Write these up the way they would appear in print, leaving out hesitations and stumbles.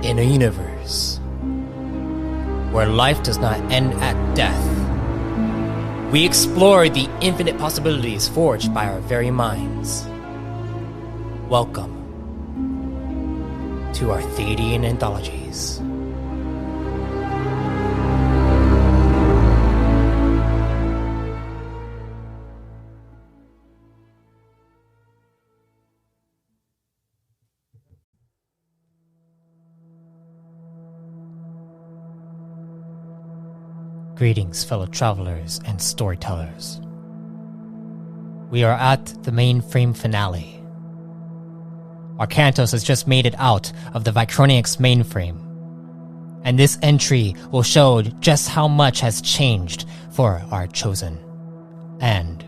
In a universe where life does not end at death, we explore the infinite possibilities forged by our very minds. Welcome to our Thadian anthologies. Greetings, fellow travelers and storytellers. We are at the Mainframe finale. Arcantos has just made it out of the Vy-Chroniux mainframe, and this entry will show just how much has changed for our chosen and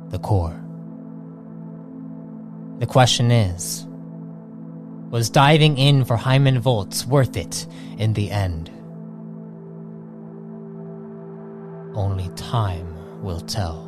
the core. The question is, was diving in for Hyman Volts worth it in the end? Only time will tell.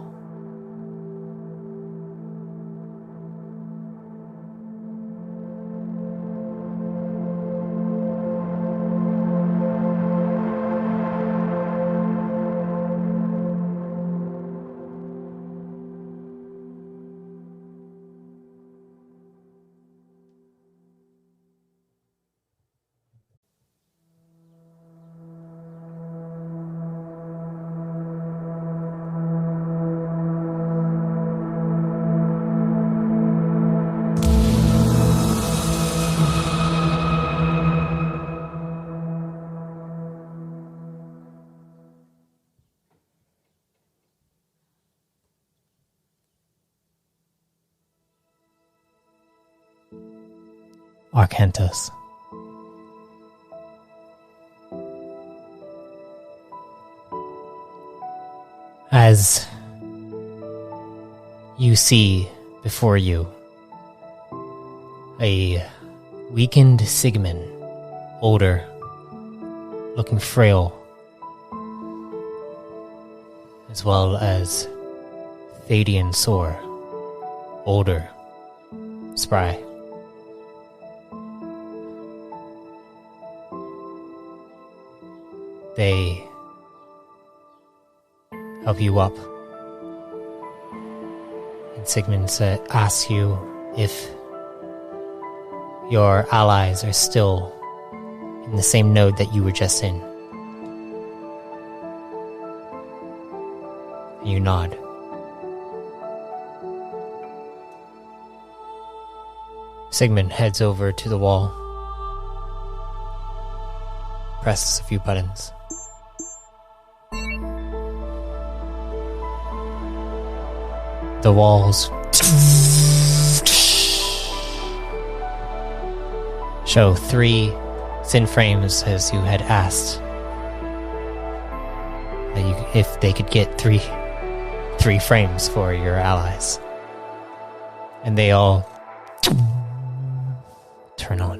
Arcantos. As you see before you a weakened Sigmund, older, looking frail, as well as Thadian Sore, older, spry. They help you up. And Sigmund asks you if your allies are still in the same node that you were just in. And you nod. Sigmund heads over to the wall, presses a few buttons. The walls show 3 sin frames as you had asked. That if they could get three frames for your allies. And they all turn on.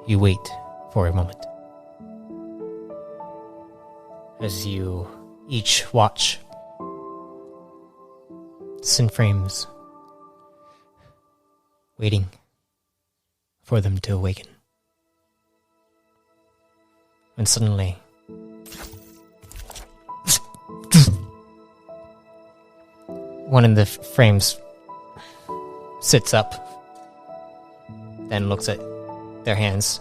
You wait for a moment. As you each watch sin frames, waiting for them to awaken. And suddenly, one of the frames sits up, then looks at their hands.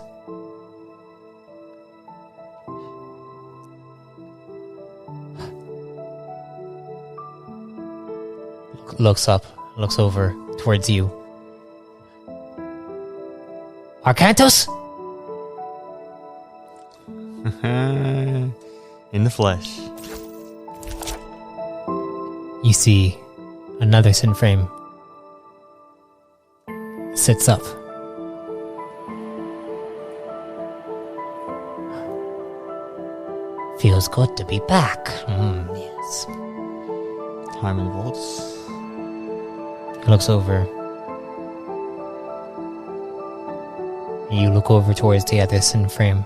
Looks up, looks over towards you. Arcantos? In the flesh. You see another sin frame sits up. Feels good to be back. Yes. Hyman Volts. Looks over. You look over towards the other sin frame.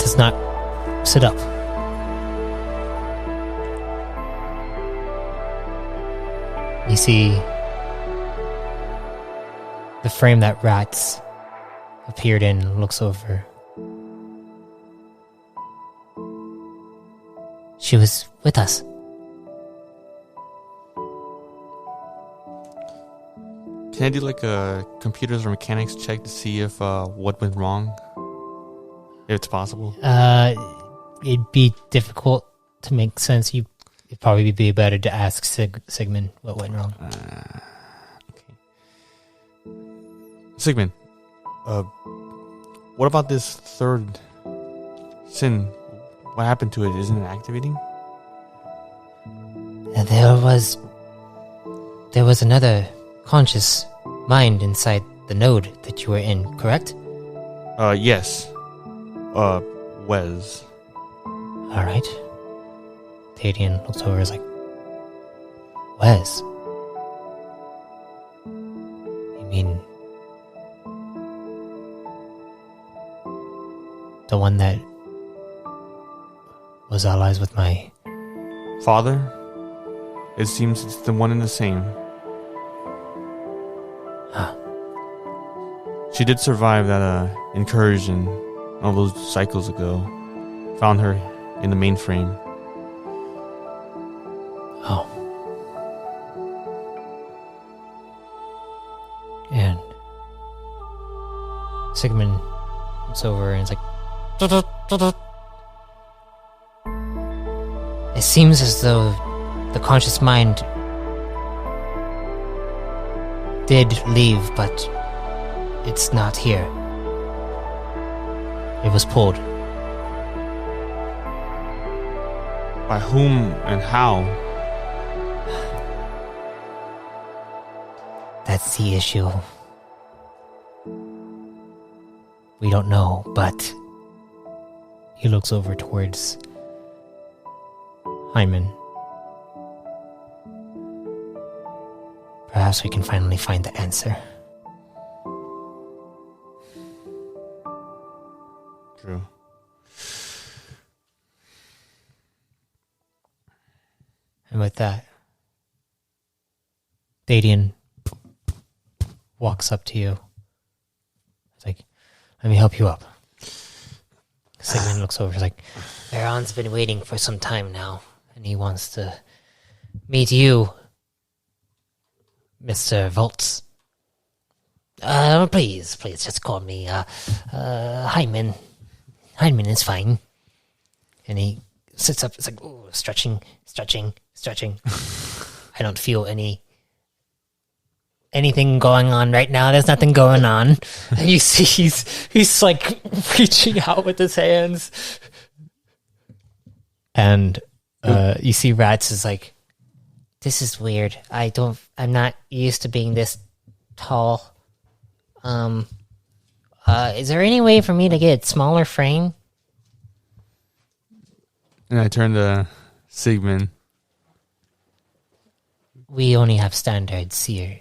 does not sit up. You see the frame that Rats appeared in looks over. She was with us. Can I do like a computers or mechanics check to see if what went wrong? If it's possible. It'd be difficult to make sense. It'd probably be better to ask Sigmund what went wrong. Okay. Sigmund, what about this third sin? What happened to it? Isn't it activating? There was another conscious mind inside the node that you were in, correct? Yes. Wes. Alright. Tadian looks over and is like, Wes? You mean the one that was allies with my father? It seems it's the one and the same. Huh. She did survive that incursion all those cycles ago. Found her in the mainframe. Oh. And Sigmund looks over and is like, it seems as though the conscious mind did leave, but it's not here. It was pulled. By whom and how? That's the issue. We don't know, but he looks over towards Hyman. Perhaps we can finally find the answer. True. And with that, Dadian walks up to you. It's like, let me help you up. Sigmund looks over. He's like, Baron's been waiting for some time now, and he wants to meet you, Mr. Voltz. Please, just call me, Hyman. Hyman is fine. And he sits up. It's like, ooh, stretching. I don't feel anything going on right now. There's nothing going on. And you see he's like reaching out with his hands. And you see Rats is like, this is weird. I'm not used to being this tall. Is there any way for me to get a smaller frame? And I turn to Sigmund. We only have standards here.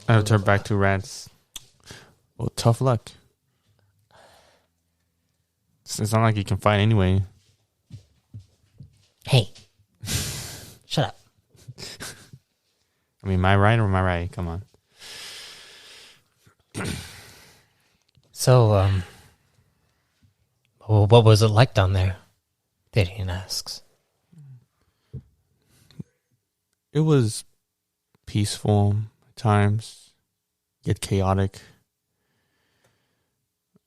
I turn back to Rats. Well, tough luck. It's not like you can fight anyway. Hey. Shut up. I mean, am I right or am I right? Come on. So, what was it like down there? Gideon asks. It was peaceful at times, yet chaotic.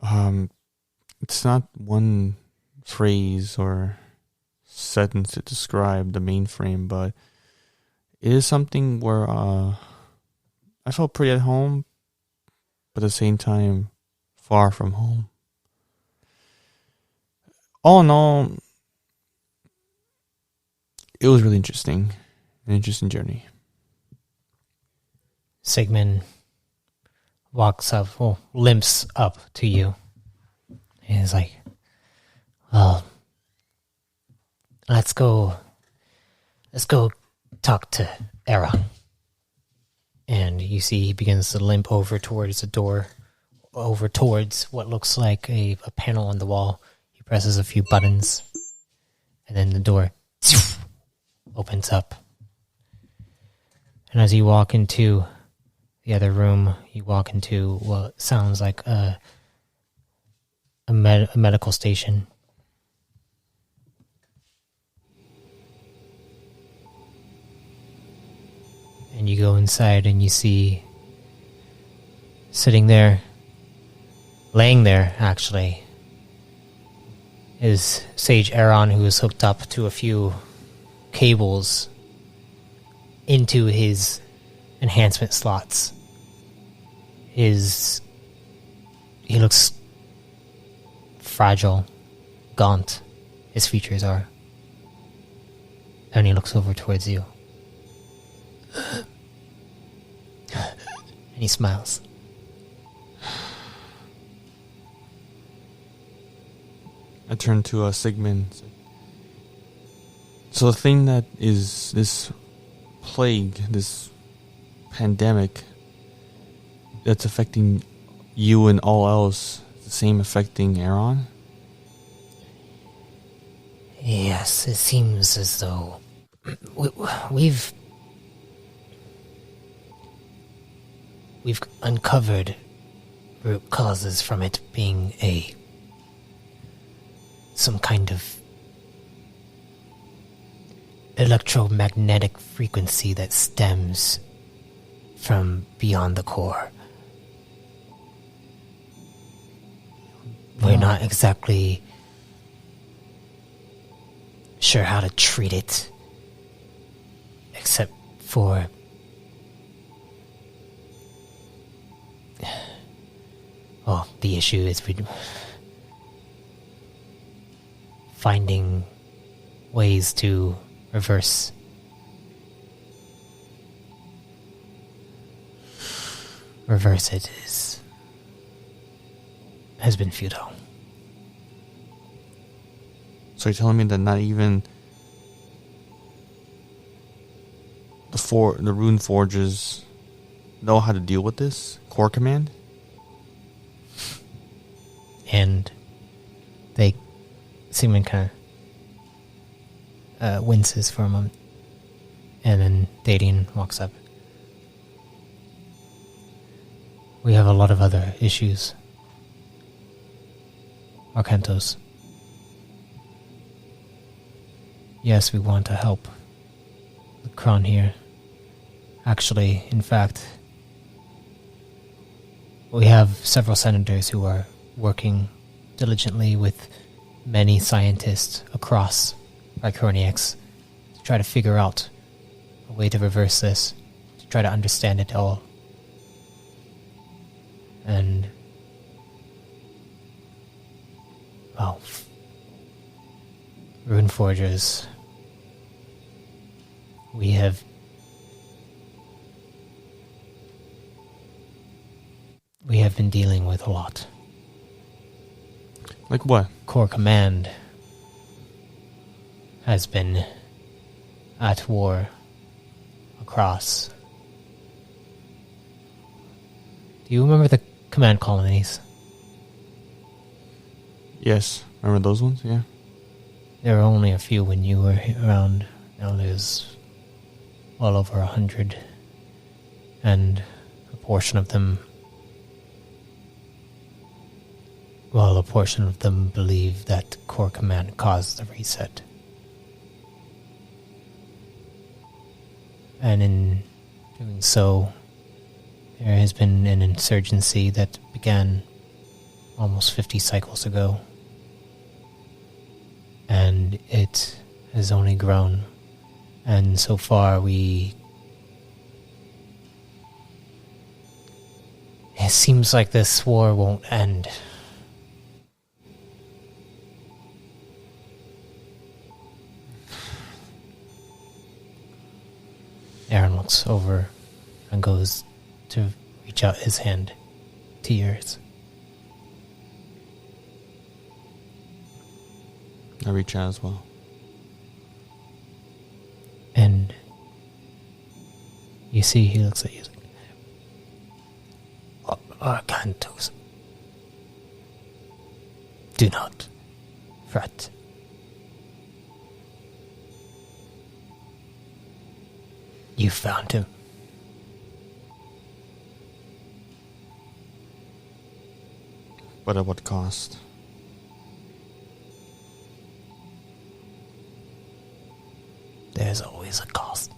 It's not one phrase or sentence to describe the mainframe, but it is something where I felt pretty at home, but at the same time, far from home. All in all, it was really interesting. An interesting journey. Sigmund limps up to you. And he's like, well, let's go talk to Aaron. And you see he begins to limp over towards the door, over towards what looks like a panel on the wall. He presses a few buttons, and then the door opens up. And as you walk into the other room, you walk into what sounds like a medical station. And you go inside and you see sitting there, laying there actually, is Sage Aaron, who is hooked up to a few cables into his enhancement slots. He looks fragile, gaunt, his features are. And he looks over towards you. And he smiles. I turn to Sigmund. So the thing that is this plague, this pandemic that's affecting you and all else, the same affecting Aaron? Yes, it seems as though we've uncovered root causes from it being some kind of electromagnetic frequency that stems from beyond the core. We're not exactly sure how to treat it, except for the issue is finding ways to reverse it has been futile. So you're telling me that not even the rune forges know how to deal with this? Core command? And Sigmund kind of winces for a moment. And then Dadian walks up. We have a lot of other issues. Arcantos. Yes, we want to help the Kron here. Actually, in fact, we have several senators who are working diligently with many scientists across Vy-Chroniux to try to figure out a way to reverse this, to try to understand it all. And, well, Rune Forgers, we have been dealing with a lot. Like what? Core Command has been at war across. Do you remember the command colonies? Yes. Remember those ones? Yeah. There were only a few when you were around. Now there's well over 100. And a portion of them believe that Core Command caused the reset. And in doing so, there has been an insurgency that began almost 50 cycles ago. And it has only grown. And so far it seems like this war won't end. Aaron looks over and goes to reach out his hand to yours. I reach out as well. And you see he looks at you like, Arcantos, do not threat. You found him. But at what cost? There's always a cost.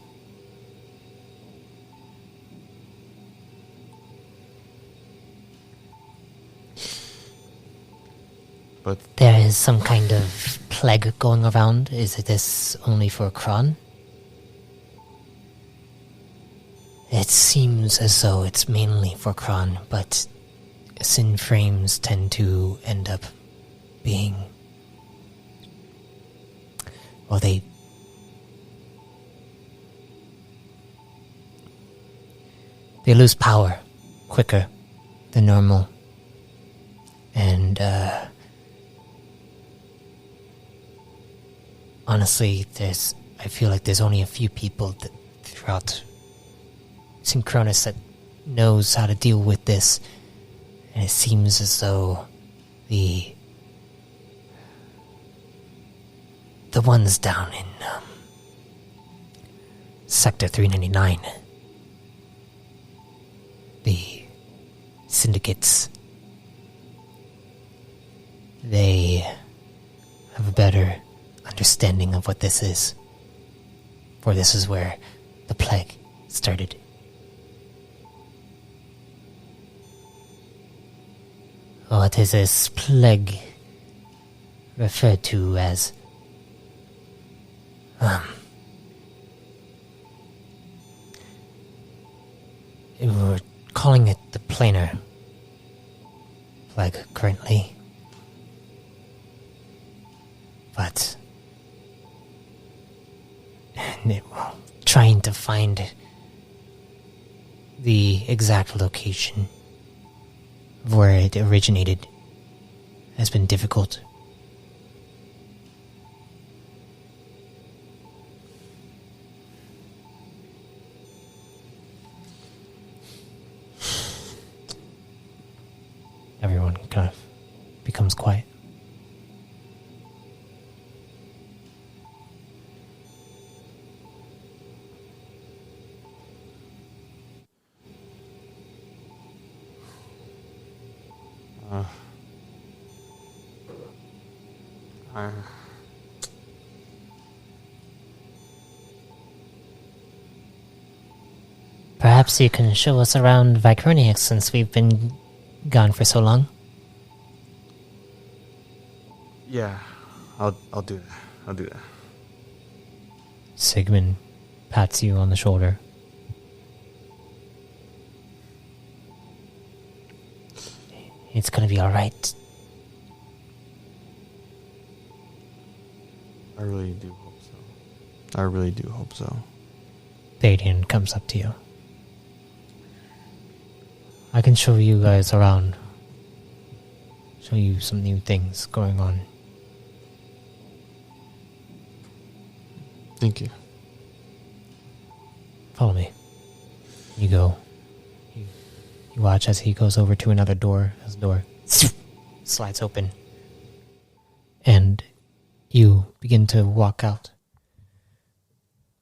But There is some kind of plague going around. Is this only for Kron? It seems as though it's mainly for Kron, but sin frames tend to end up being... Well, they lose power quicker than normal. And, honestly, I feel like there's only a few people throughout Synchronous that knows how to deal with this. And it seems as though the ones down in, Sector 399, the syndicates, they have a better understanding of what this is. For this is where the plague started. What is this plague referred to as? We're calling it the planar plague currently. But trying to find the exact location of where it originated has been difficult. Everyone kind of becomes quiet. Perhaps you can show us around Vy-Chroniux since we've been gone for so long. yeah, I'll do that. I'll do that. Sigmund pats you on the shoulder. It's gonna be alright. I really do hope so. I really do hope so. Thadian comes up to you. I can show you guys around. Show you some new things going on. Thank you. Follow me. You go. You watch as he goes over to another door. His door slides open. And you begin to walk out.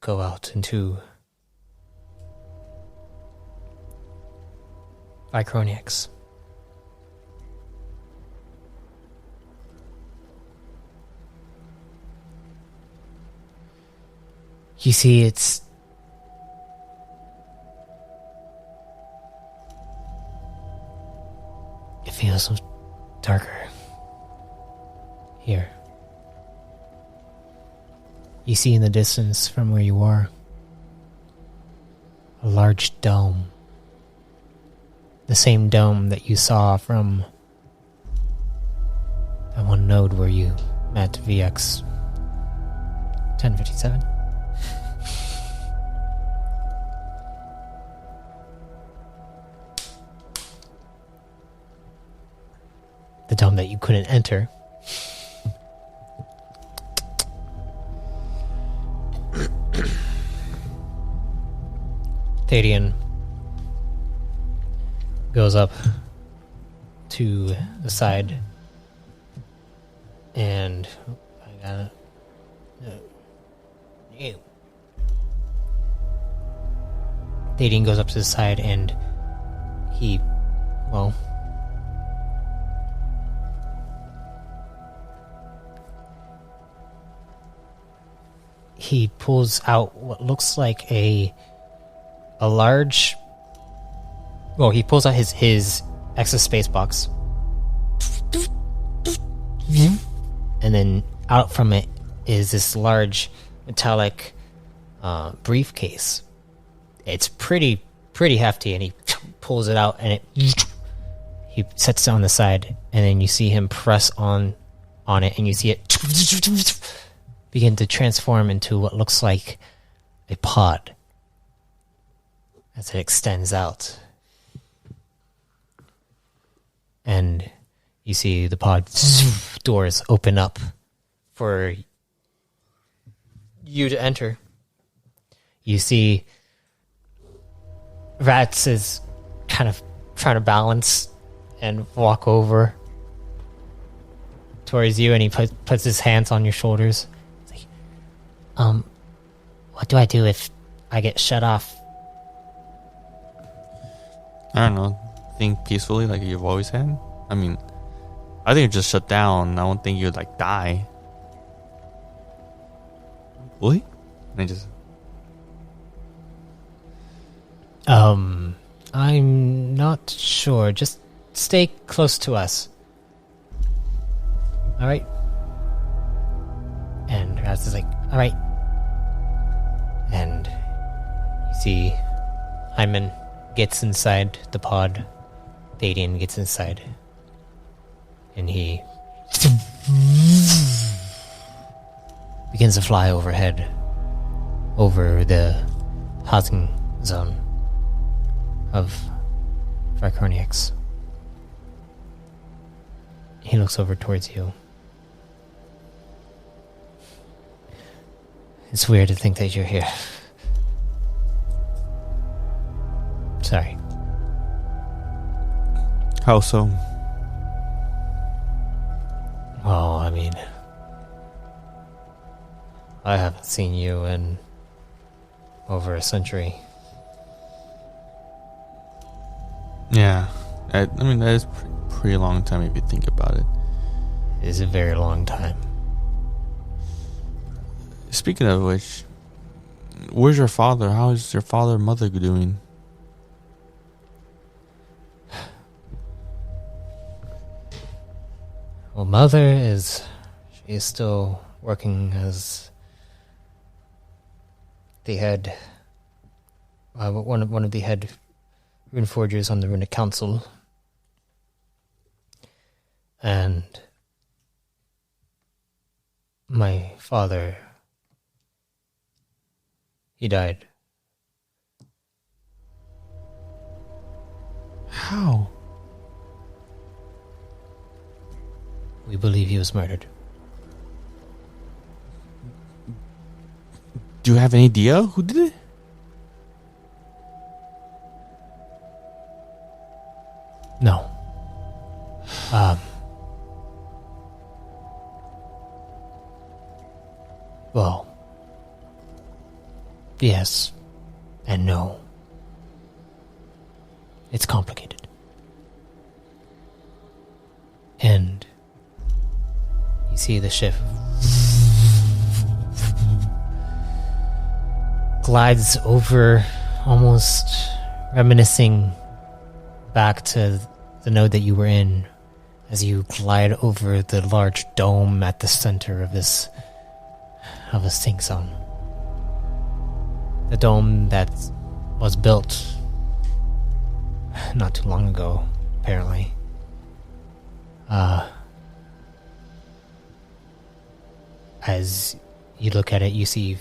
Go out into Vy-Chroniux. You see, it feels darker here. You see in the distance from where you are a large dome. The same dome that you saw from that one node where you met VX 1057. The dome that you couldn't enter. Thadian goes up to the side And I gotta. Ew. Dating goes up to the side and he, well, he pulls out what looks like a large, well, he pulls out his Extra Space box. And then out from it is this large metallic briefcase. It's pretty hefty, and he pulls it out, and he sets it on the side, and then you see him press on it, and you see it begin to transform into what looks like a pod as it extends out. And you see the pod doors open up for you to enter. You see Rats is kind of trying to balance and walk over towards you, and he puts his hands on your shoulders. It's like, what do I do if I get shut off? I don't know. Think peacefully like you've always had. I mean, I think you're just shut down. I don't think you'd like die. Really? And I just. I'm not sure. Just stay close to us. Alright? And Raz is like, alright. And you see Hyman gets inside the pod. Thadian gets inside. And he begins to fly overhead over the housing zone of Vy-Chroniux. He looks over towards you. It's weird to think that you're here. Sorry. How so? Oh, I mean, I haven't seen you in over a century. Yeah. I mean, that is pretty long time if you think about it. It is a very long time. Speaking of which, where's your father? How is your father and mother doing? Well, mother is... she is still working as the head... one of the head rune forgers on the Runic Council. And my father, he died. How? We believe he was murdered. Do you have any idea who did it? No. Well, yes and no. It's complicated. And you see the ship glides over, almost reminiscing back to the node that you were in, as you glide over the large dome at the center of this sync zone. The dome that was built not too long ago, apparently. As you look at it, you see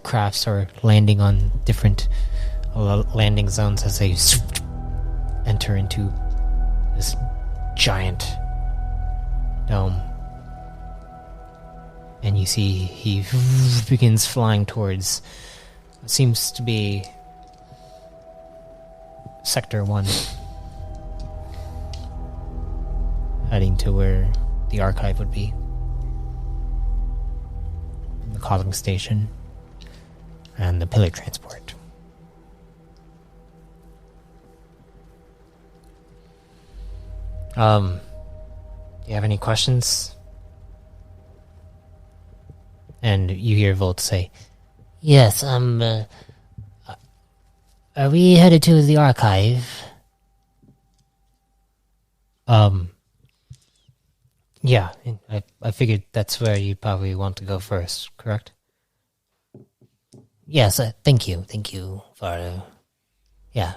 crafts are landing on different landing zones as they enter into this giant dome. And you see he begins flying towards what seems to be Sector 1. Heading to where the archive would be. causing station and the pillar transport. Do you have any questions? And you hear Volt say, Yes, are we headed to the archive? yeah, I figured that's where you probably want to go first, correct? Yes, thank you for, yeah.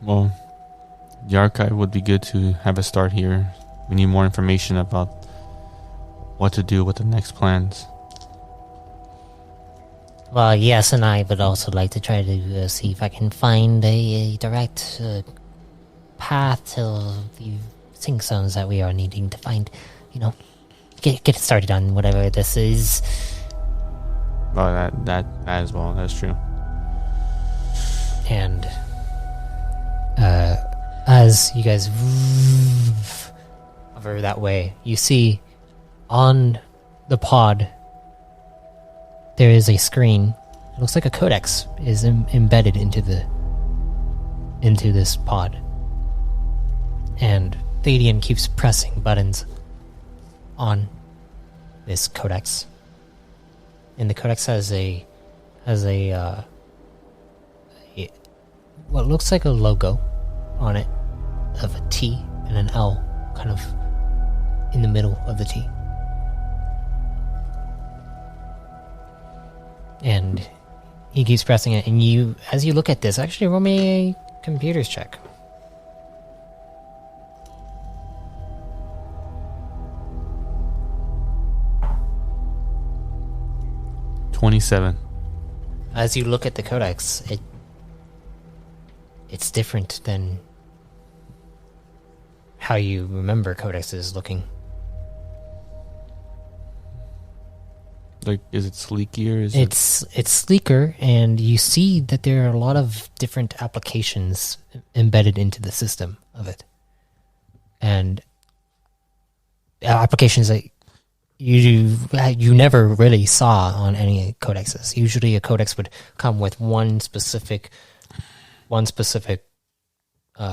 Well, the archive would be good to have a start here. We need more information about what to do with the next plans. Well, yes, and I would also like to try to see if I can find a direct path to the sync zones that we are needing to find. You know, get it started on whatever this is. Well, that as well. That's true. And as you guys hover that way, you see on the pod there is a screen. It looks like a codex is embedded into this pod. And Thadian keeps pressing buttons on this codex. And the codex has what looks like a logo on it of a T and an L kind of in the middle of the T. And he keeps pressing it, and you, as you look at this, actually roll me a computers check. $27. As you look at the codex, it's different than how you remember codexes looking. Like, is it sleekier? It's sleeker, and you see that there are a lot of different applications embedded into the system of it, and applications that you never really saw on any codexes. Usually, a codex would come with one specific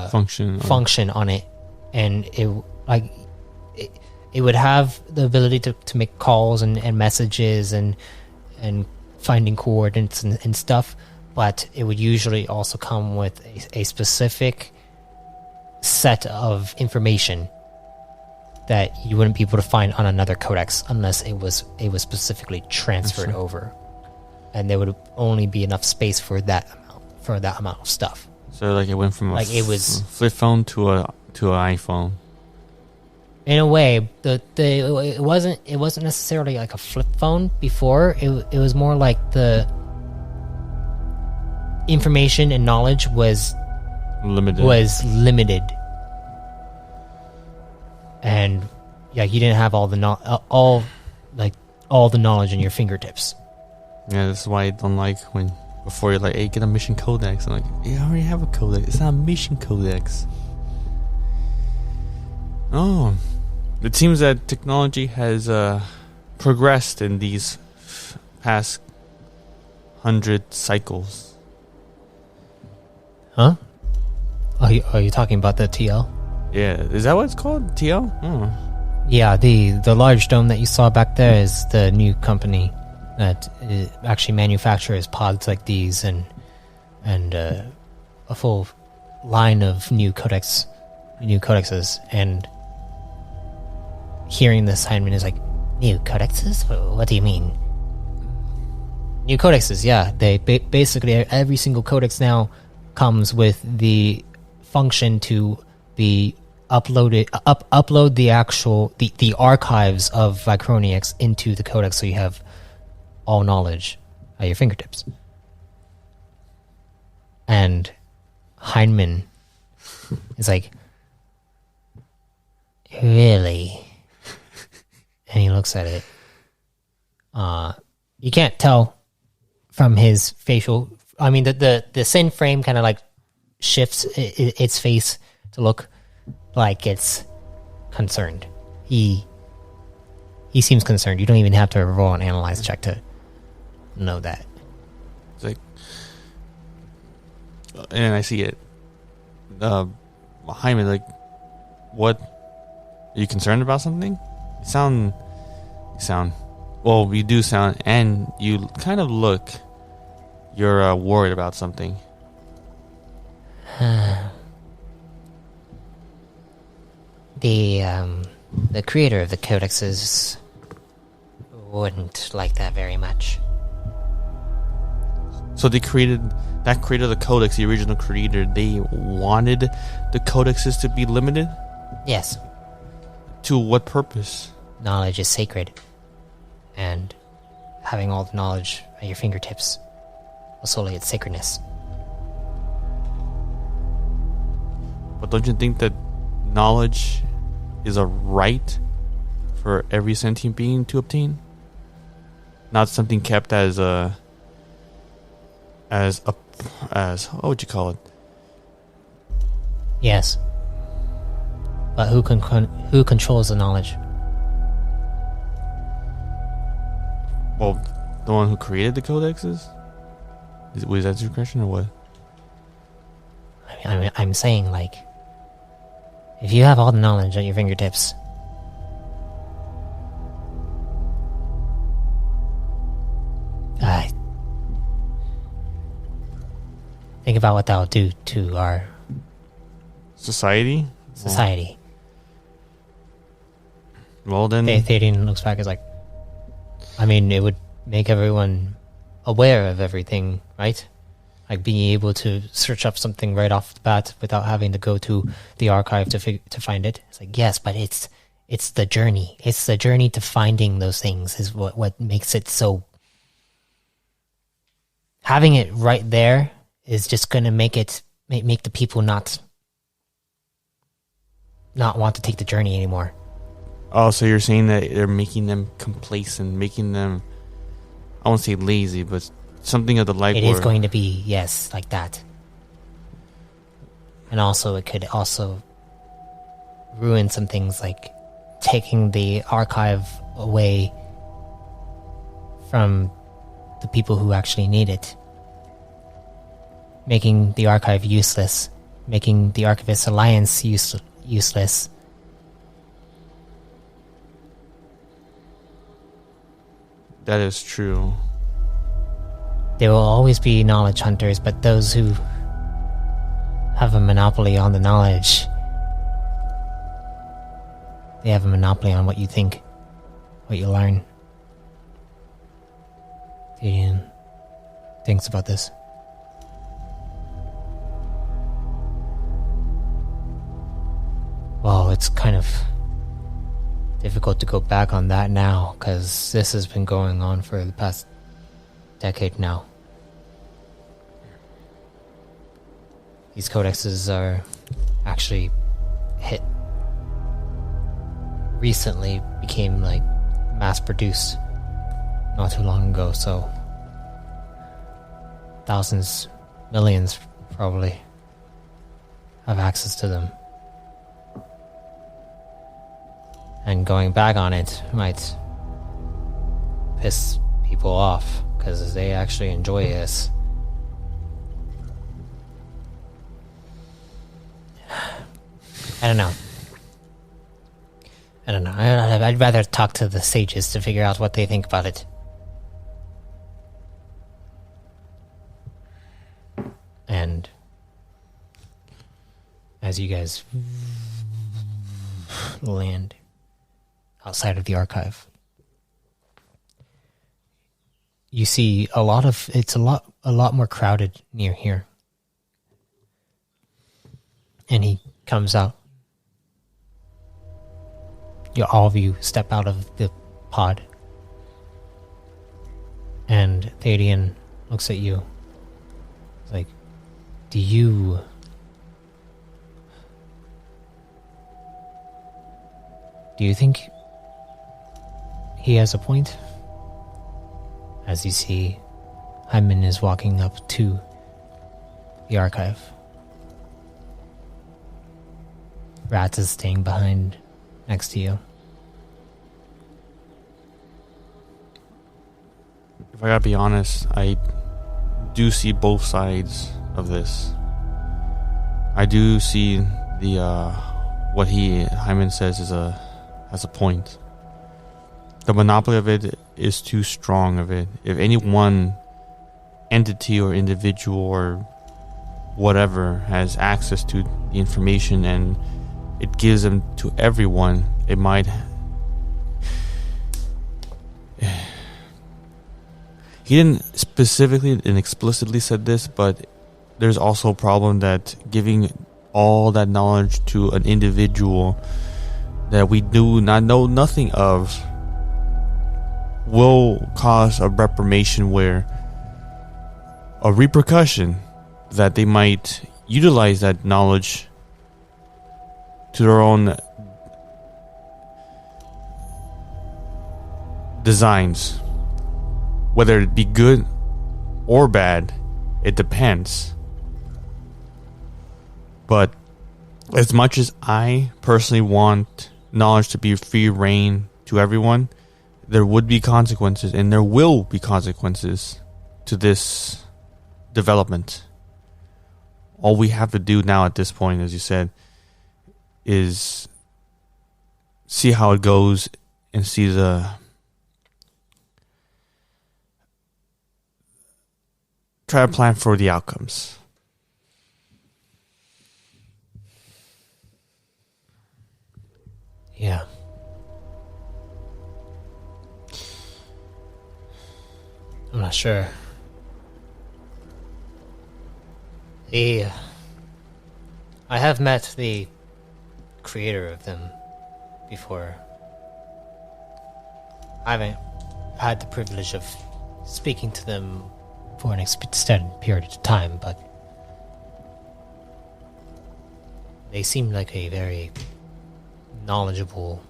function on it, and it would have the ability to make calls and messages and finding coordinates and stuff, but it would usually also come with a specific set of information that you wouldn't be able to find on another codex unless it was specifically transferred over, and there would only be enough space for that amount of stuff. So like it went from it was flip phone to an iPhone. In a way, it wasn't necessarily like a flip phone before. It was more like the information and knowledge was limited. And yeah, you didn't have all the knowledge in your fingertips. Yeah, that's why I don't like when before you're like, hey, get a mission codex. I'm like, yeah, I already have a codex. It's not a mission codex. Oh, it seems that technology has progressed in these past 100 cycles. Huh? Are you talking about the TL? Yeah, is that what it's called? TL? Oh. Yeah, the large dome that you saw back there is the new company that actually manufactures pods like these and a full line of new codexes. And hearing this, Hyman is like, New codexes? What do you mean? New codexes, yeah. They basically every single codex now comes with the function to be upload the actual the archives of Vy-Chroniux into the codex, so you have all knowledge at your fingertips. And Heinemann is like, Really? and he looks at it. You can't tell from his facial. I mean, the sin frame kind of like shifts its face to look like it's concerned. He seems concerned. You don't even have to roll an analyze check to know that. It's like, and I see it behind me. Like, what? Are you concerned about something? You sound. Well, you do sound, and you kind of look. You're worried about something. The creator of the codexes wouldn't like that very much. So they created that creator of the codex, the original creator. They wanted the codexes to be limited. Yes. To what purpose? Knowledge is sacred, and having all the knowledge at your fingertips will sully its sacredness. But don't you think that knowledge is a right for every sentient being to obtain? Not something kept as what would you call it? Yes. But who controls the knowledge? Well, the one who created the codexes? Was that your question or what? I'm saying, like, if you have all the knowledge at your fingertips, think about what that will do to our society. Well, then... Thadian looks back as like, I mean, it would make everyone aware of everything, right? Like being able to search up something right off the bat without having to go to the archive to find it. It's like, yes, but it's the journey. It's the journey to finding those things is what makes it so. Having it right there is just going to make the people not want to take the journey anymore. Oh, so you're saying that they're making them complacent, making them, I won't say lazy, but something of the like. It is going to be, yes, like that. And also, it could also ruin some things, like taking the archive away from the people who actually need it. Making the archive useless. Making the Archivist Alliance useless. That is true. There will always be knowledge hunters, but those who have a monopoly on the knowledge, they have a monopoly on what you think, what you learn. Gideon thinks about this. Well, it's kind of difficult to go back on that now, because this has been going on for the past decade now. These codexes are actually recently became like mass produced not too long ago, so thousands, millions probably have access to them. And going back on it might piss people off because they actually enjoy this. I don't know. I'd rather talk to the sages to figure out what they think about it. And as you guys land outside of the archive, you see a lot more crowded near here. And he comes out. All of you step out of the pod. And Thadian looks at you. He's like, do you think he has a point? As you see Hyman is walking up to the archive. Rats is staying behind next to you. If I gotta be honest, I do see both sides of this. I do see the what Hyman says has a point. The monopoly of it is too strong of it. If any one entity or individual or whatever has access to the information and it gives them to everyone, it might... He didn't specifically and explicitly said this, but there's also a problem that giving all that knowledge to an individual that we do not know nothing of will cause a repercussion that they might utilize that knowledge to their own designs. Whether it be good or bad, it depends. But as much as I personally want knowledge to be free reign to everyone, there would be consequences, and there will be consequences to this development. All we have to do now at this point, as you said, is see how it goes and see try to plan for the outcomes. Yeah. I'm not sure. I have met the creator of them before. I haven't had the privilege of speaking to them for an extended period of time, but they seem like a very knowledgeable,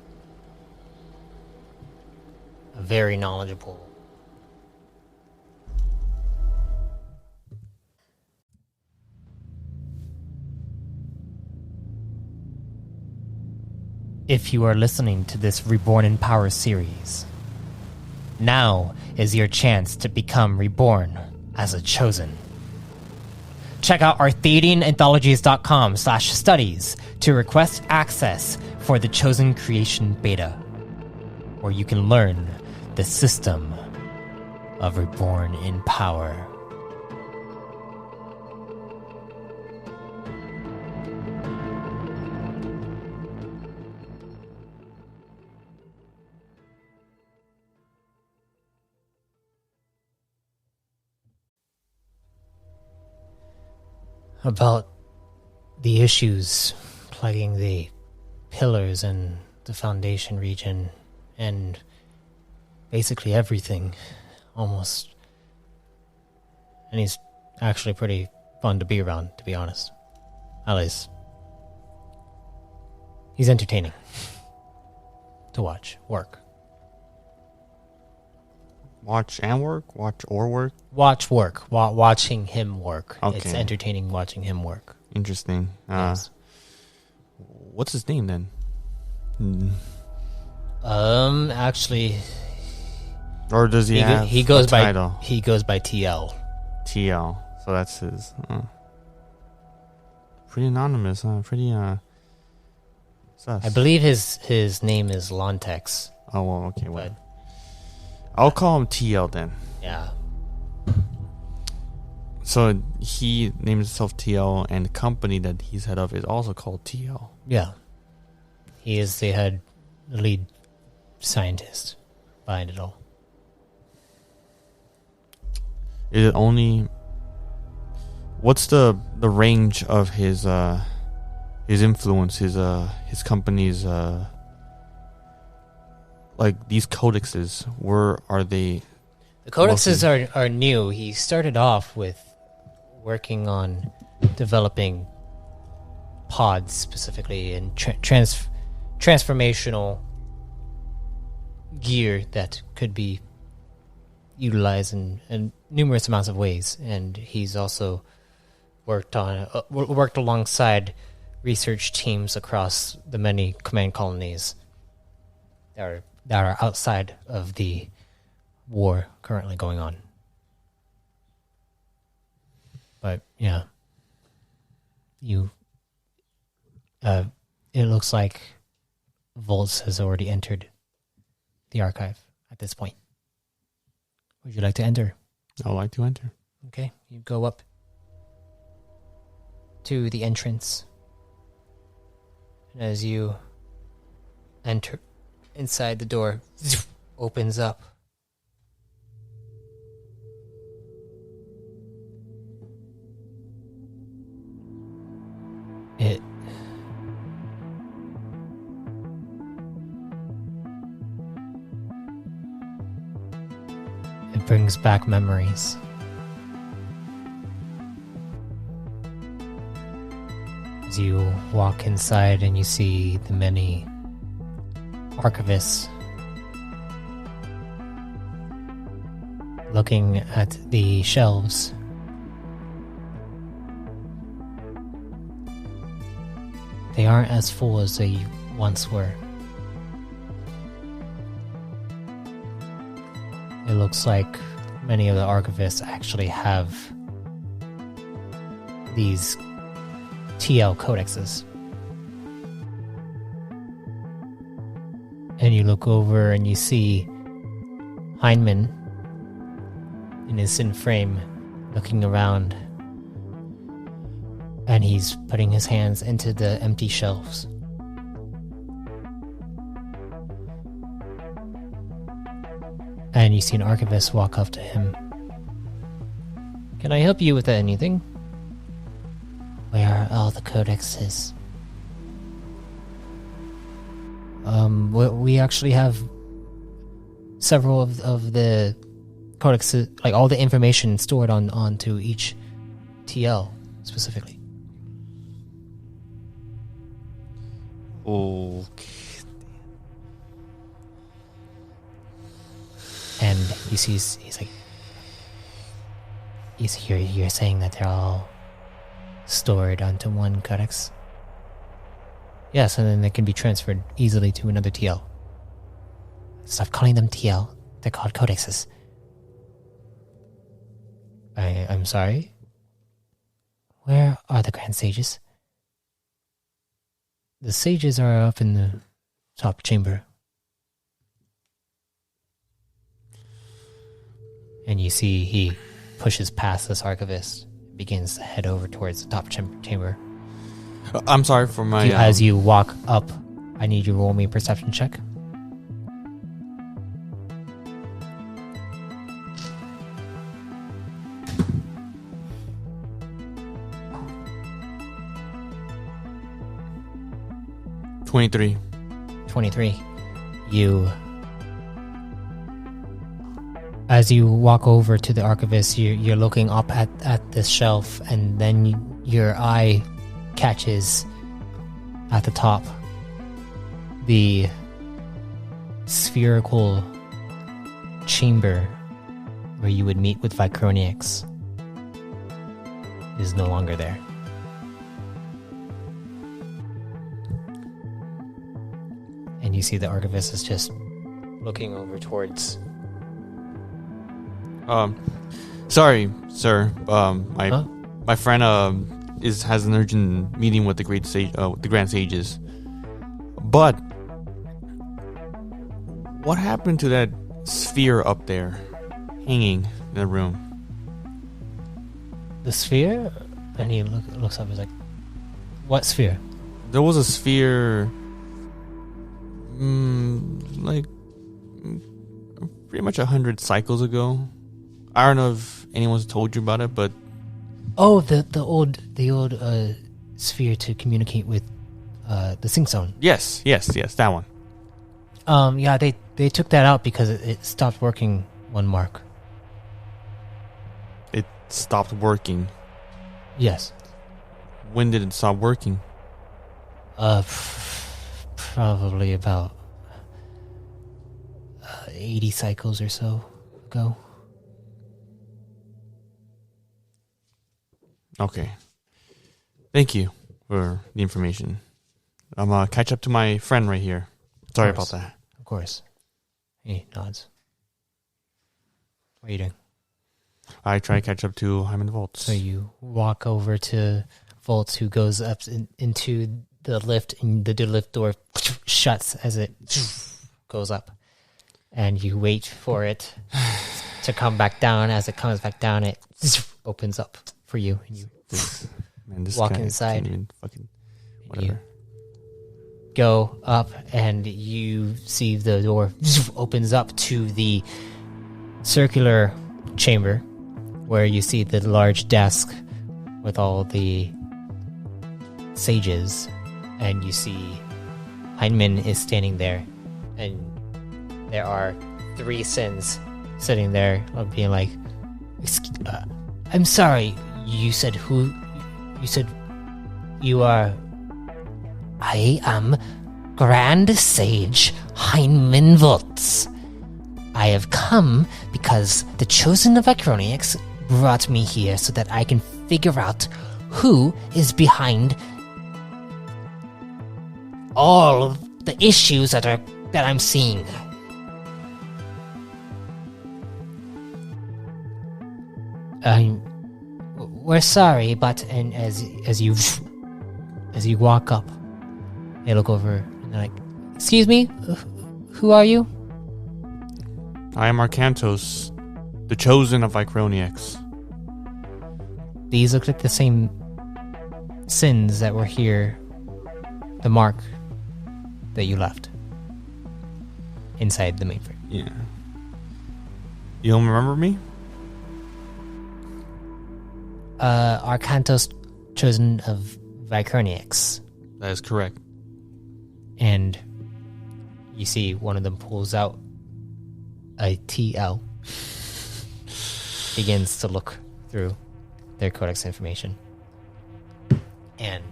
If you are listening to this Reborn in Power series, now is your chance to become reborn as a chosen. Check out arthadiananthologies.com/studies to request access for the Chosen Creation Beta, where you can learn the system of Reborn in Power. About the issues plaguing the pillars and the Foundation region, and basically everything, almost. And he's actually pretty fun to be around, to be honest. At least, he's entertaining to work. Watch and work? Watch or work? Watching him work. Okay. It's entertaining watching him work. Interesting. Yes. What's his name then? Actually, or does he have he goes a by title? He goes by TL. TL. So that's his. Pretty anonymous, huh? Pretty sus. I believe his name is Lontex. Oh well, okay, well. But I'll call him TL then. yeah. So he names himself TL, and the company that he's head of is also called TL. Yeah. He is the lead scientist behind it all. Is it only... What's the range of his influence, his company's like these codexes? Where are they? The codexes are new. He started off with working on developing pods specifically and transformational gear that could be utilized and numerous amounts of ways, and he's also worked alongside research teams across the many command colonies that are outside of the war currently going on. But yeah, it looks like Volts has already entered the archive at this point. Would you like to enter? I would like to enter. Okay, you go up to the entrance. And as you enter inside, the door opens up. It brings back memories. As you walk inside and you see the many archivists looking at the shelves. They aren't as full as they once were. It looks like many of the archivists actually have these TL codexes. And you look over and you see Heinemann in his sin frame looking around, and he's putting his hands into the empty shelves. And you see an archivist walk up to him. Can I help you with anything? Where are all the codexes? We actually have several of the codexes, like all the information stored onto each TL specifically. Okay. And you see, he's like, you're saying that they're all stored onto one codex? Yes, and then they can be transferred easily to another TL. Stop calling them TL. They're called codexes. I'm sorry? Where are the Grand Sages? The sages are up in the top chamber. And you see he pushes past this archivist, begins to head over towards the top chamber. I'm sorry for my... As you walk up, I need you to roll me a perception check. $23. 23. As you walk over to the archivist, you're looking up at this shelf, and then your eye catches at the top the spherical chamber where you would meet with Vy-Chroniux is no longer there. And you see the archivist is just looking over towards... Sorry, sir. My friend has an urgent meeting with the Grand Sages. But what happened to that sphere up there, hanging in the room? The sphere? And he looks up. He's like, "What sphere?" There was a sphere, pretty much 100 cycles ago. I don't know if anyone's told you about it, but oh, the old sphere to communicate with the Sing Zone. Yes, that one. Yeah, they took that out because it stopped working one mark. It stopped working. Yes. When did it stop working? Probably about 80 cycles or so ago. Okay. Thank you for the information. I'm gonna catch up to my friend right here. Sorry about that. Of course. He nods. What are you doing? I try to catch up to Hyman Volts. So you walk over to Volts, who goes up into the lift, and the lift door shuts as it goes up. And you wait for it to come back down. As it comes back down, it opens up for you. And you this walk guy inside. can't even fucking whatever. You go up, and you see the door opens up to the circular chamber, where you see the large desk with all the sages, and you see Heinemann is standing there, and there are 3 sins sitting there, of being like, I'm sorry, you said who? You said you are... I am Grand Sage Heinemann Volts. I have come because the Chosen of Vy-Chroniux brought me here so that I can figure out who is behind all of the issues that I'm seeing. We're sorry, but and as you walk up, they look over and they're like, "Excuse me, who are you?" I am Arcantos, the Chosen of Vy-Chroniux. These look like the same sins that were here, the mark that you left inside the mainframe. Yeah. You don't remember me? Arcantos, Chosen of Vy-Chroniux. That is correct. And you see one of them pulls out a TL, begins to look through their codex information, and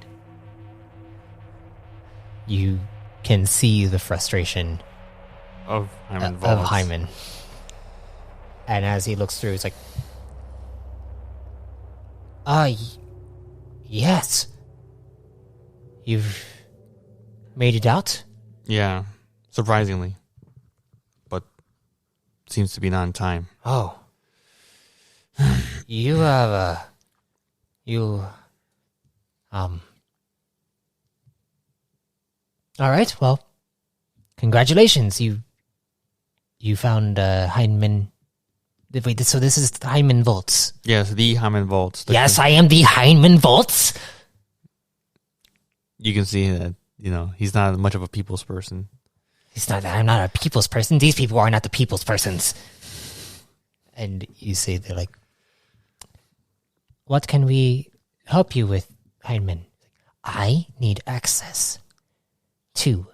you can see the frustration Of Hyman of Volts. Hyman. And as he looks through, it's like, yes. You've made it out? Yeah, surprisingly. But seems to be not in time. Oh. You have, Alright, well, congratulations. You found, Heinemann. Wait, so this is Heinemann Volts. Yes, the Hyman Volts. Yes, I am the Heinemann Volts. You can see that, he's not much of a people's person. I'm not a people's person. These people are not the people's persons. And you say, they're like, what can we help you with, Heinemann? I need access to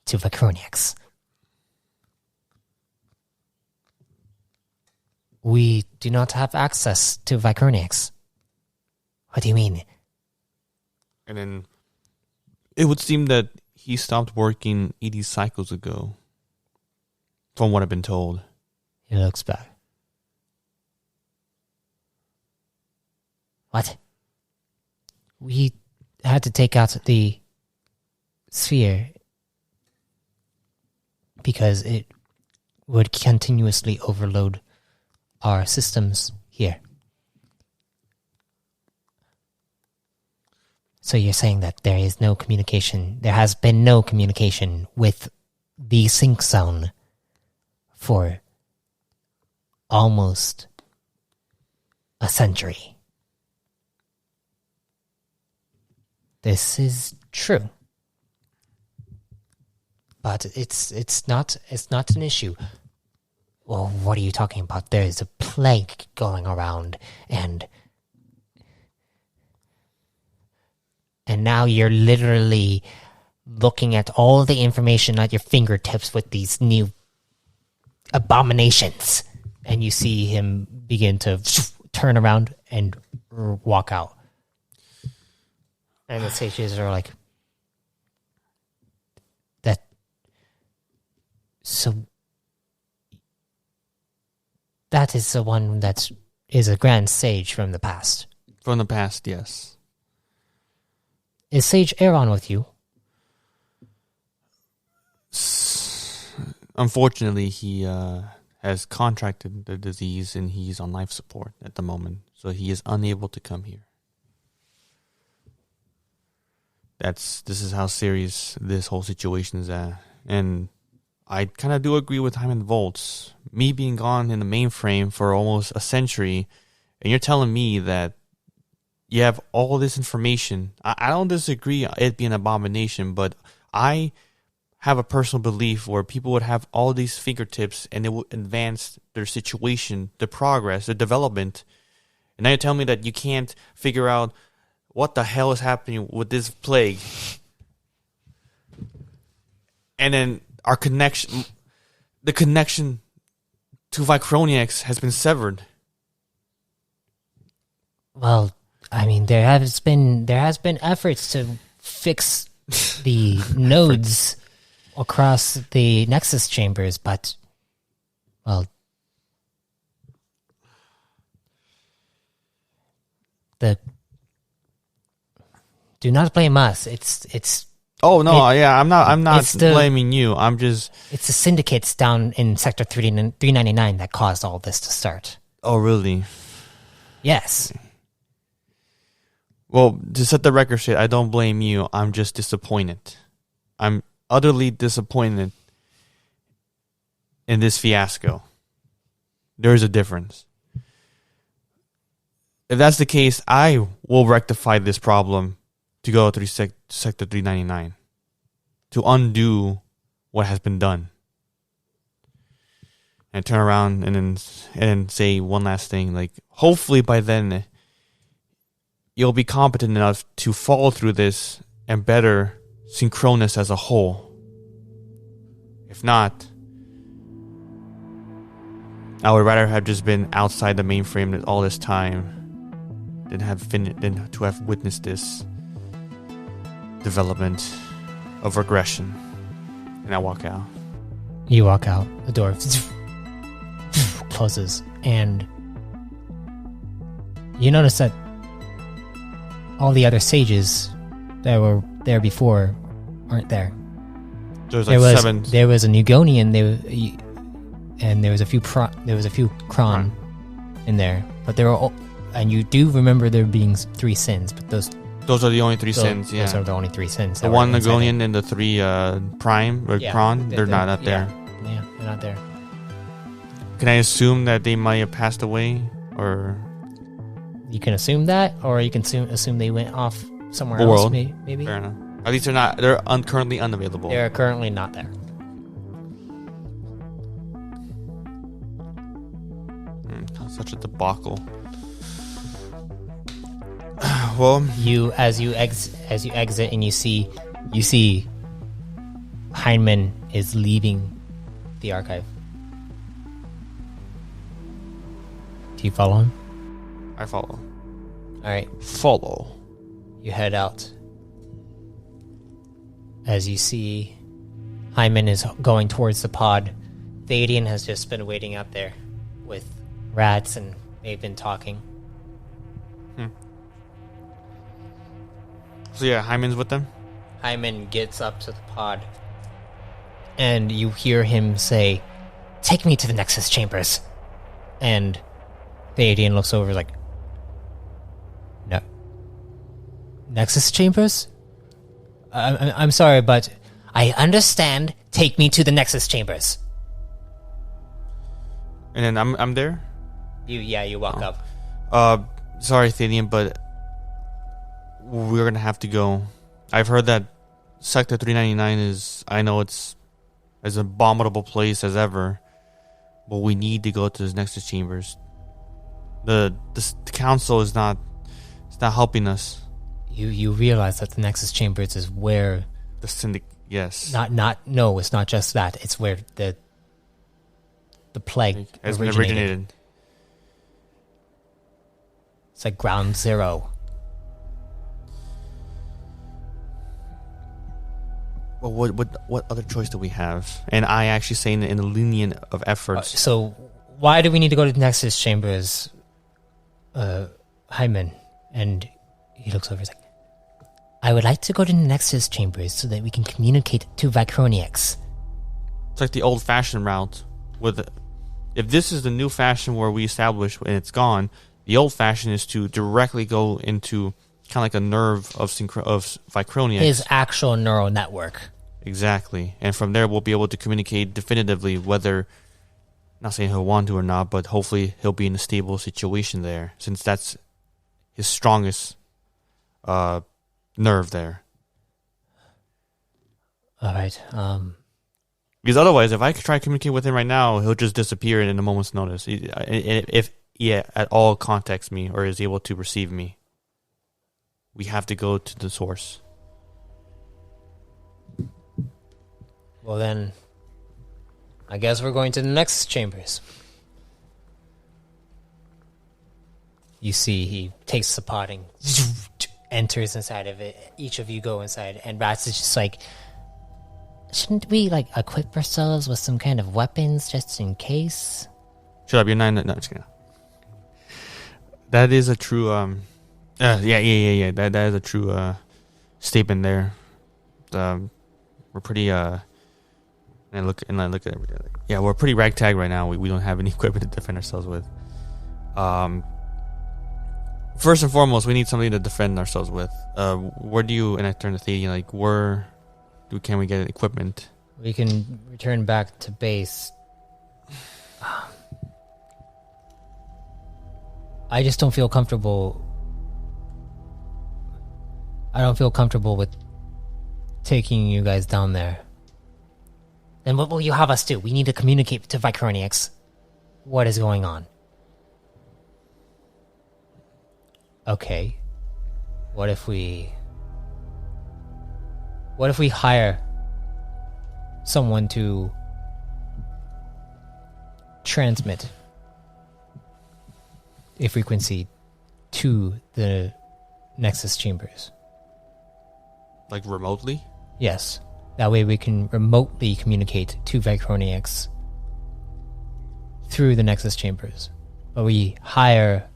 Vy-Chroniux. We do not have access to Vy-Chroniux. What do you mean? And then it would seem that he stopped working 80 cycles ago, from what I've been told. He looks back. What? We had to take out the sphere because it would continuously overload our systems here. So you're saying that there is no communication, there has been no communication with the sync zone for almost a century. This is true. But it's not an issue. Well, what are you talking about? There is a plague going around, and now you're literally looking at all the information at your fingertips with these new abominations. And you see him begin to turn around and walk out. And the sages are like, so That is the one that is a grand sage from the past. From the past, yes. Is Sage Aaron with you? Unfortunately, he has contracted the disease and he's on life support at the moment, so he is unable to come here. This is how serious this whole situation is at. And I kind of do agree with Hyman Volts. Me being gone in the mainframe for almost a century, and you're telling me that you have all this information. I don't disagree it being an abomination, but I have a personal belief where people would have all these fingertips and it would advance their situation, their progress, their development. And now you're telling me that you can't figure out what the hell is happening with this plague. And then our connection, the connection to Vy-Chroniux has been severed. Well, I mean, there has been efforts to fix the nodes across the Nexus chambers, but well, do not blame us. It's. Oh no! I'm not blaming you. I'm just. It's the syndicates down in Sector 399 that caused all this to start. Oh really? Yes. Well, to set the record straight, I don't blame you. I'm just disappointed. I'm utterly disappointed in this fiasco. There is a difference. If that's the case, I will rectify this problem to go through Sector 399 to undo what has been done. And turn around and then say one last thing. Like, hopefully by then you'll be competent enough to follow through this and better Synchronous as a whole. If not, I would rather have just been outside the mainframe all this time than to have witnessed this development of regression. And I walk out. You walk out. The door closes, and you notice that all the other sages that were there before aren't there. There's like seven. There was a Nugonian. And there was a few Kron in there, but there were all, and you do remember there being 3 sins, but those are the only 3 sins. Yeah, those are the only 3 sins. The one Nugonian and the 3 Prime or Kron, they're not there. Yeah, they're not there. Can I assume that they might have passed away, or you can assume that, or you can assume they went off somewhere else? World. Maybe. Fair enough. At least they're not. They're currently unavailable. They're currently not there. Such a debacle. Well, as you exit and you see Heinemann is leaving the archive. Do you follow him? I follow. All right. Follow. You head out. As you see, Hyman is going towards the pod. Thadian has just been waiting out there with rats, and they've been talking. So yeah, Hyman's with them? Hyman gets up to the pod, and you hear him say, "Take me to the Nexus chambers." And Thadian looks over like, "No. Nexus chambers? I'm sorry, but I understand. Take me to the Nexus chambers." And then I'm there? You walk up. Sorry, Thadian, but we're gonna have to go. I've heard that Sector 399 is, I know it's as abominable place as ever, but we need to go to the Nexus chambers. The council is not helping us. You realize that the Nexus chambers is where the syndic. Yes. No, it's not just that. It's where the plague has originated. It's like ground zero. Well, what other choice do we have? And I actually say in the lenient of efforts. So why do we need to go to the Nexus Chambers, Hyman? And he looks over, he's like, I would like to go to the Nexus Chambers so that we can communicate to Vy-Chroniux. It's like the old-fashioned route. If this is the new fashion where we establish and it's gone, the old fashion is to directly go into kind of like a nerve of Vy-Chroniux. His actual neural network. Exactly. And from there, we'll be able to communicate definitively whether, not saying he'll want to or not, but hopefully he'll be in a stable situation there, since that's his strongest nerve there. All right. Because otherwise, if I try to communicate with him right now, he'll just disappear in a moment's notice. If he at all contacts me or is able to receive me, we have to go to the source. Well then, I guess we're going to the Nexus Chambers. You see, he takes the pot and enters inside of it. Each of you go inside, and Rats is just like, shouldn't we like equip ourselves with some kind of weapons just in case? Shut up, you're not. No, just kidding. That is a true. Yeah. That is a true statement there. We're pretty. And I look at everything. Yeah, we're pretty ragtag right now. We don't have any equipment to defend ourselves with. First and foremost, we need something to defend ourselves with. Where do you? And I turn to Thady, like, where can we get equipment? We can return back to base. I just don't feel comfortable. I don't feel comfortable with taking you guys down there. Then what will you have us do? We need to communicate to Vy-Chroniux. What is going on? Okay. What if we hire someone to transmit a frequency to the Nexus Chambers? Like remotely? Yes. That way we can remotely communicate to Vy-Chroniux through the Nexus Chambers. But we hire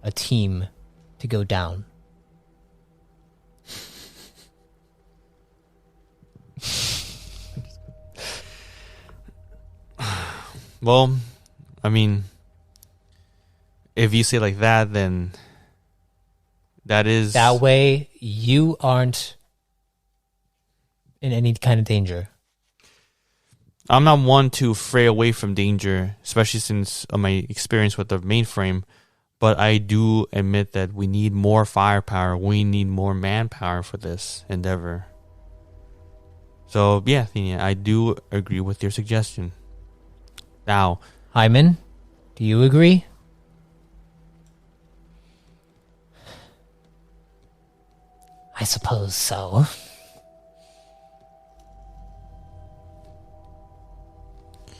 a team to go down. Well, I mean, if you say it like that, then that is... That way you aren't in any kind of danger. I'm not one to fray away from danger, especially since of my experience with the mainframe, but I do admit that we need more firepower. We need more manpower for this endeavor. So, yeah, Athenia, I do agree with your suggestion. Now, Hyman, do you agree? I suppose so.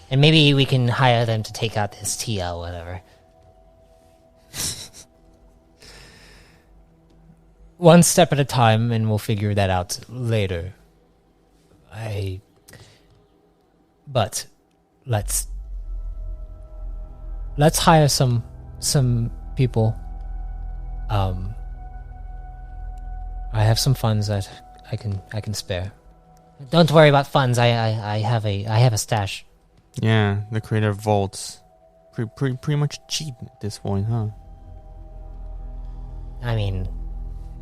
And maybe we can hire them to take out this TL, whatever. One step at a time, and we'll figure that out later. But let's hire some people. I have some funds that I can spare. Don't worry about funds. I have a stash. yeah, the creator vaults pretty much cheap at this point, huh? I mean,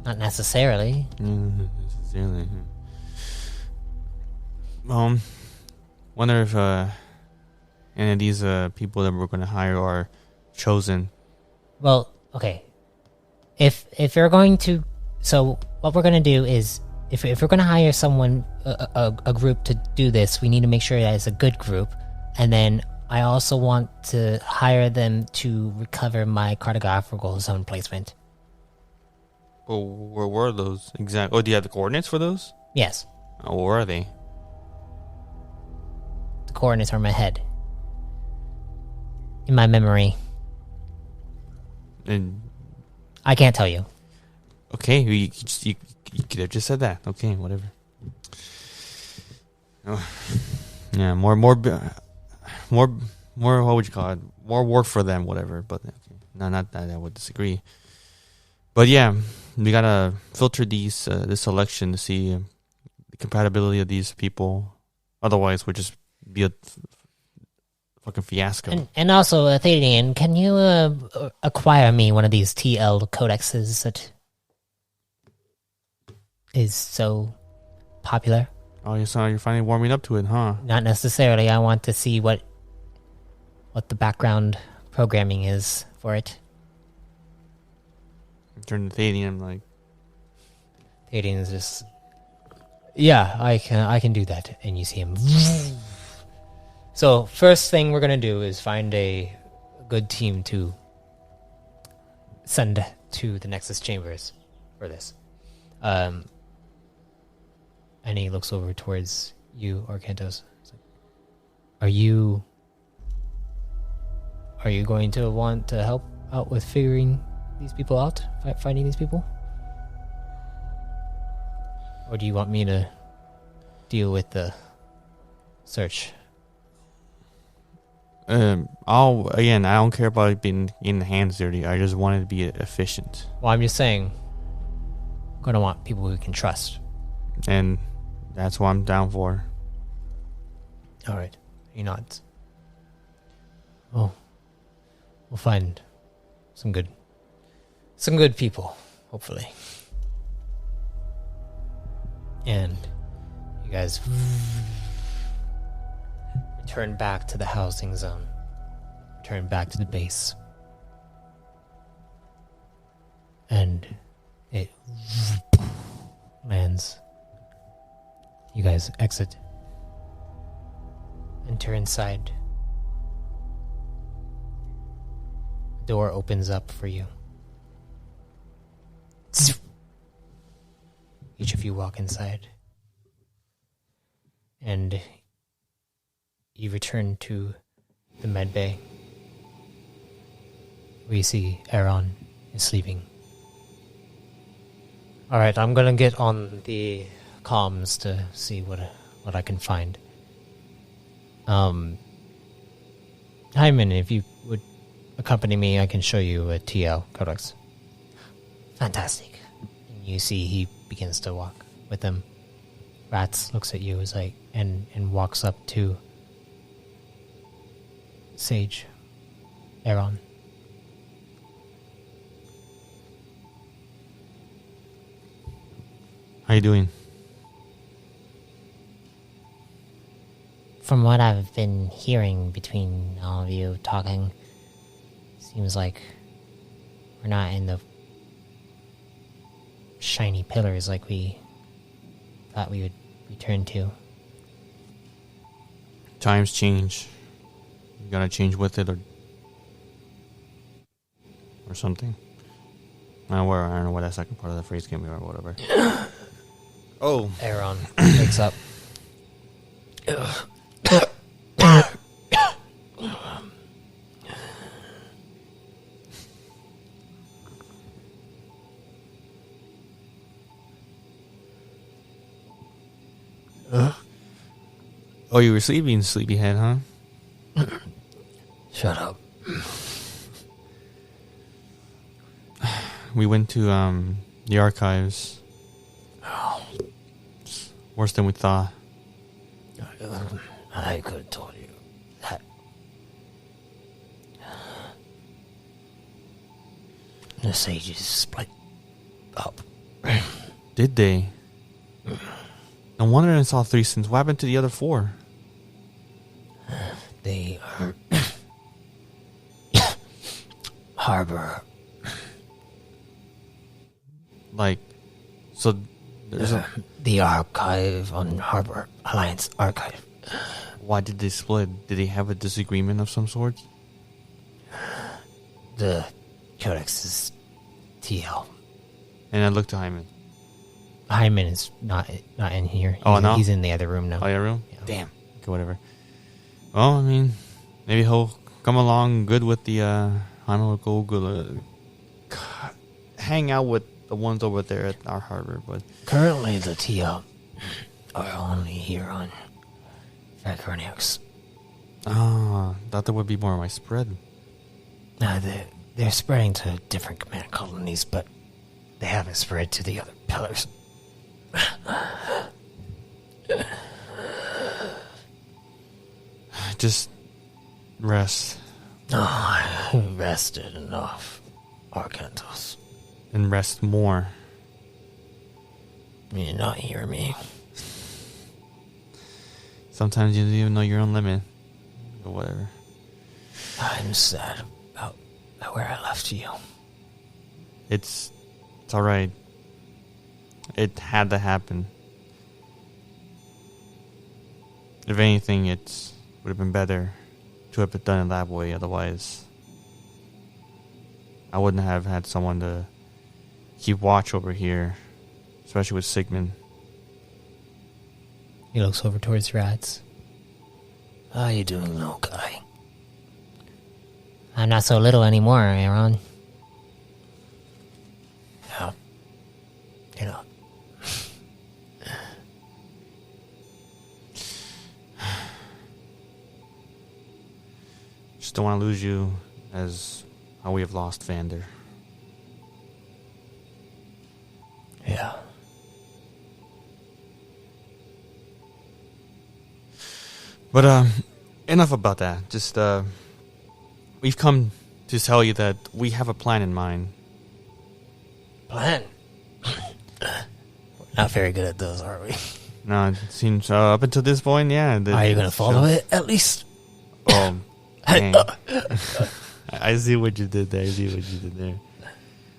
not necessarily. Not necessarily. Wonder if any of these people that we're going to hire are chosen. Well, okay. If you're going to, so what we're going to do is, if we're going to hire someone, a group to do this, we need to make sure that it's a good group. And then I also want to hire them to recover my cartographical zone placement. Oh, where were those exactly? Oh, do you have the coordinates for those? Yes. Oh, where are they? The coordinates are in my head. In my memory. And I can't tell you. okay, you could have just said that. Okay, whatever. Oh. Yeah, more more, what would you call it? More work for them, whatever. But okay. No, not that I would disagree. But yeah, we gotta filter this selection to see the compatibility of these people. Otherwise, we'll just be a fucking fiasco. And also, Thadian, can you acquire me one of these TL codexes that is so popular? Oh, you're finally warming up to it, huh? Not necessarily. I want to see what the background programming is for it. Turn to Thadian, like... Thadian is just... Yeah, I can do that. And you see him... So, first thing we're going to do is find a good team to send to the Nexus Chambers for this. And he looks over towards you, Arcantos. Are you going to want to help out with figuring these people out? Finding these people? Or do you want me to deal with the search? I don't care about it being in the hands dirty. I just want it to be efficient. Well, I'm just saying, I'm going to want people who can trust. And that's what I'm down for. All right. He nods. Oh, we'll find some good people, hopefully. And you guys return back to the housing zone. Return back to the base. And it lands. You guys exit. Enter inside. The door opens up for you. Each of you walk inside. And you return to the med bay. We see Aaron is sleeping. Alright, I'm gonna get on the comms to see what I can find. Hyman, if you would accompany me, I can show you a TL codex. Fantastic. And you see he begins to walk with them. Rats looks at you as like and walks up to Sage, Aaron. How you doing? From what I've been hearing between all of you talking, seems like we're not in the shiny pillars like we thought we would return to. Times change. You gotta change with it or something. I don't know where that second part of the phrase came from or whatever. Oh. Aaron wakes up. Oh, you were sleeping, sleepyhead, huh? Shut up. We went to the archives. It's worse than we thought. I could have told you that. The sages split up. Did they? No wonder I saw 3 sins. What happened to the other 4? They harbor. Like, so there's the archive on Harbor Alliance Archive. Why did they split? Did they have a disagreement of some sort? The codex is TL. And I looked to Hyman. Hyman is not in here. Oh, no? He's in the other room now. Oh, yeah, room? Yeah. Damn. Okay, whatever. Well, I mean, maybe he'll come along good with the, I don't know, go good, hang out with the ones over there at our harbor, but... Currently, the TL are only here on Vy-Chroniux. Ah, thought there would be more widespread. They're spreading to different command colonies, but they haven't spread to the other pillars. Just rest. Oh, I rested enough, Arcantos. And rest more. You not hear me. Sometimes you don't even know your own limit. Or whatever. I'm sad about where I left you. It's alright. It had to happen. If anything, it would have been better to have it done it that way. Otherwise, I wouldn't have had someone to keep watch over here, especially with Sigmund. He looks over towards Rats. How you doing, little guy? I'm not so little anymore, Aaron. Yeah. You know. Just don't want to lose you as how we have lost Vander. Yeah. But enough about that. Just we've come to tell you that we have a plan in mind. Plan? We're not very good at those, are we? No, it seems up until this point, yeah. Are you going to follow it, at least? Oh, dang. I see what you did there.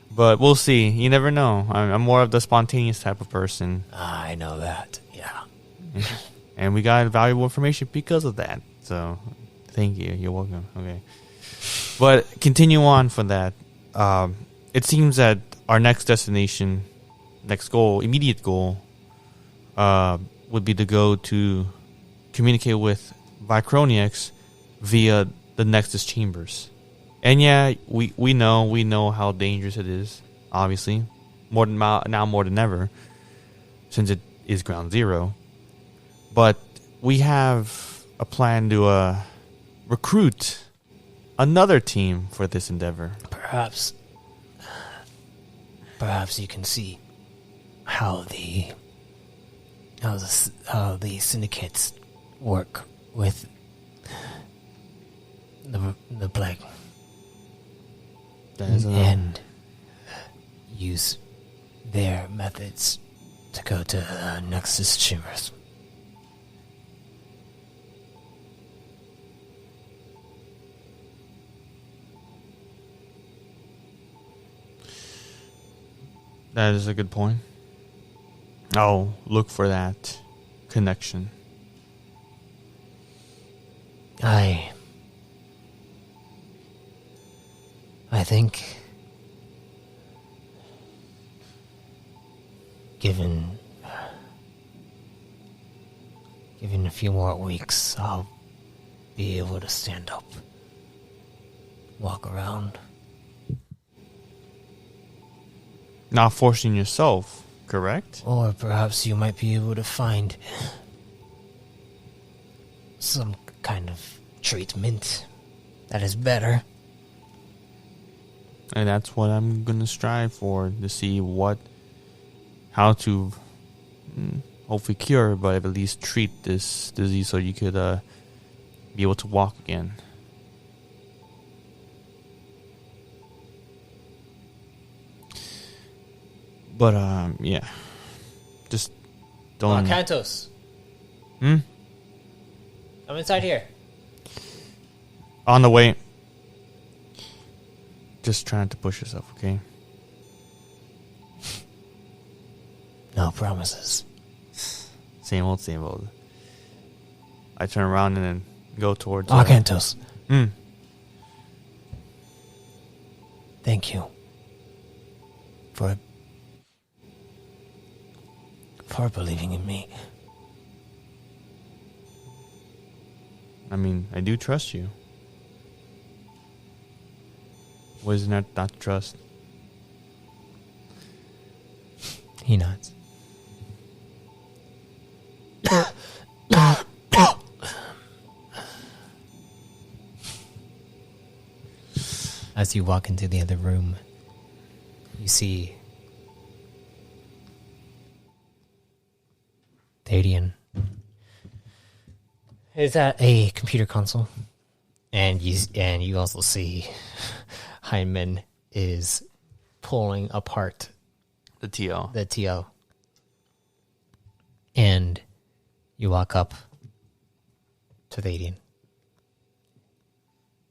But we'll see. You never know. I'm more of the spontaneous type of person. I know that, yeah. And we got valuable information because of that. So, thank you. You're welcome. Okay. But continue on for that. It seems that our next destination, next goal, immediate goal, would be to go to communicate with Vy-Chroniux via the Nexus chambers. And yeah, we know how dangerous it is, obviously. More than ever, since it is ground zero. But we have a plan to recruit another team for this endeavor. Perhaps you can see how the syndicates work with the plague, and use their methods to go to Nexus chambers. That is a good point. I'll look for that connection. I think, given a few more weeks, I'll be able to stand up, walk around. Not forcing yourself, correct? Or perhaps you might be able to find some kind of treatment that is better. And that's what I'm going to strive for, to see how to hopefully cure, but at least treat this disease so you could be able to walk again. But, yeah. Just don't... Cantos. Hmm? I'm inside here. On the way. Just trying to push yourself, okay? No promises. Same old. I turn around and then go towards... Arcantos, Hmm. thank you for believing in me. I mean, I do trust you. What is not to trust? He nods. As you walk into the other room, you see Thadian is at a computer console, and you also see Hyman is pulling apart The TL. the TL. And you walk up to Thadian,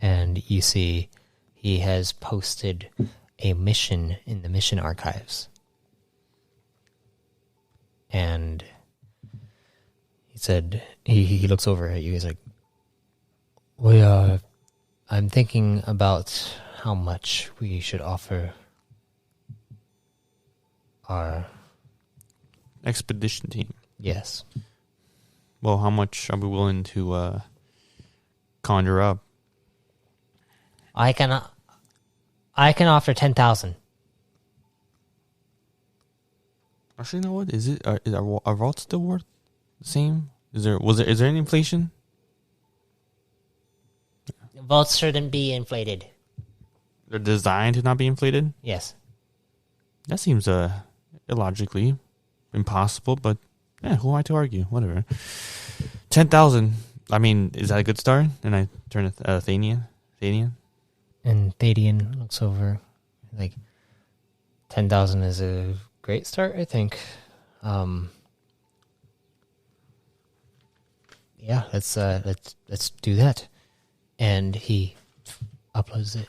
and you see he has posted a mission in the mission archives. And he said, he looks over at you, he's like, I'm thinking about how much we should offer our... Expedition team. Yes. Well, how much are we willing to conjure up? I can offer 10,000. Actually, you know what? Is our vault still worth the same? Is there any inflation? Vaults shouldn't be inflated. They're designed to not be inflated? Yes. That seems illogically impossible, but yeah, who am I to argue? Whatever. 10,000. I mean, is that a good start? And I turn to Thadian. And Thadian looks over, like, 10,000 is a great start, I think. Yeah, let's do that. And he uploads it.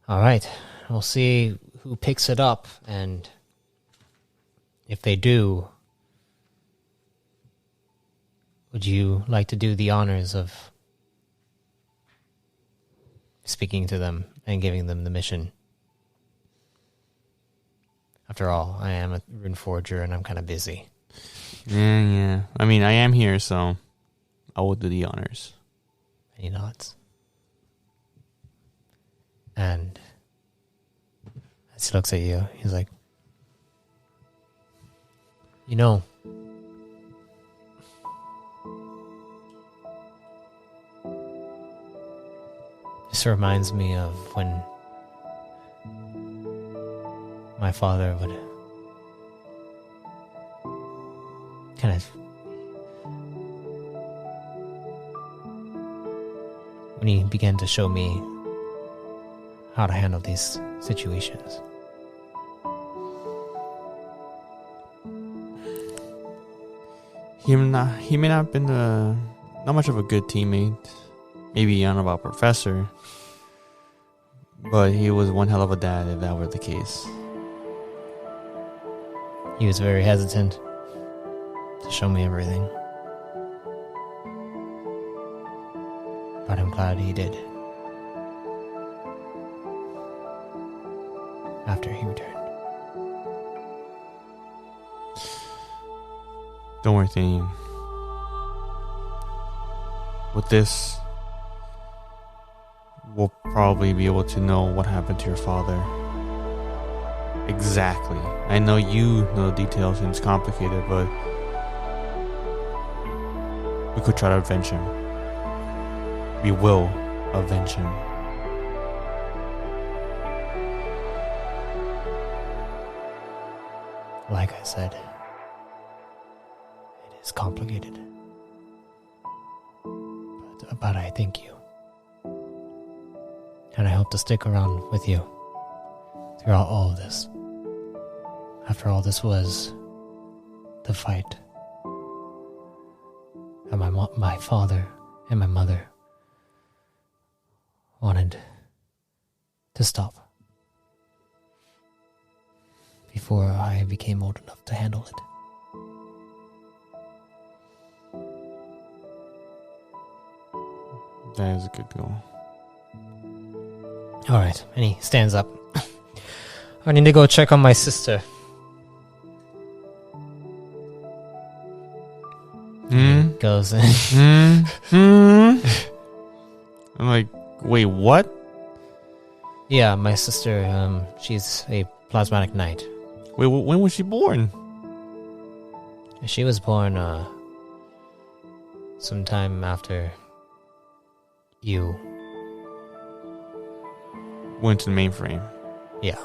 All right, we'll see who picks it up, and if they do, would you like to do the honors of speaking to them and giving them the mission? After all, I am a rune forger and I'm kind of busy. Yeah. I mean, I am here, so I will do the honors. And he nods. And as he looks at you, he's like, you know, this reminds me of when my father would kind of, when he began to show me how to handle these situations. He may not have been not much of a good teammate. Maybe I don't know about professor, but he was one hell of a dad if that were the case. He was very hesitant to show me everything, but I'm glad he did. After he returned. Don't worry, Thane. With this, we'll probably be able to know what happened to your father. Exactly. I know you know the details and it's complicated, but we could try to avenge him. We will avenge him. Like I said, it is complicated. But I thank you. And I hope to stick around with you throughout all of this. After all, this was the fight that my father and my mother wanted to stop before I became old enough to handle it. That is a good goal. Alright, and he stands up. I need to go check on my sister. He goes in. I'm like, wait, what? Yeah, my sister, she's a plasmatic knight. Wait, when was she born? She was born, sometime after you... Went to the mainframe. Yeah.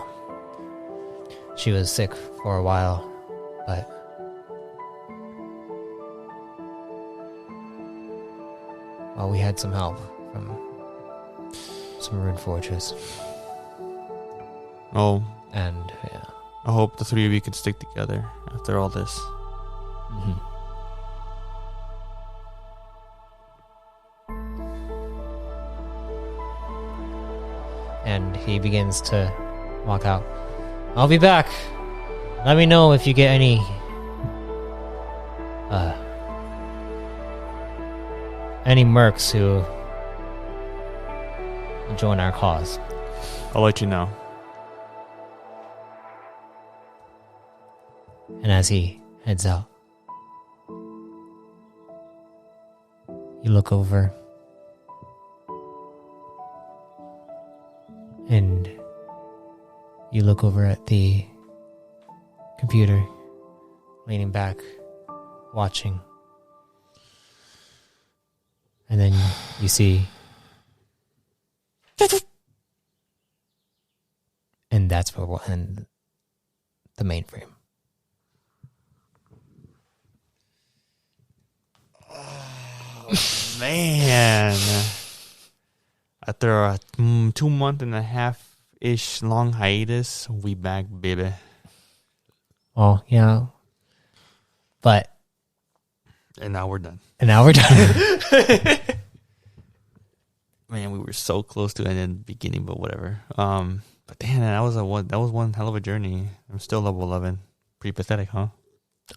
She was sick for a while, but... Well, we had some help from some rune forges. Oh, And, yeah. I hope the three of you can stick together after all this. Mm-hmm. And he begins to walk out. I'll be back. Let me know if you get any mercs who join our cause. I'll let you know. And as he heads out, you look over and you look over at the computer, leaning back, watching. And then you see... And that's where we'll end the mainframe. Man. After a 2.5-month-ish long hiatus, we back, baby. Oh, yeah. But... And now we're done. Man, we were so close to it in the beginning, but whatever. But damn, that was one hell of a journey. I'm still level 11. Pretty pathetic, huh?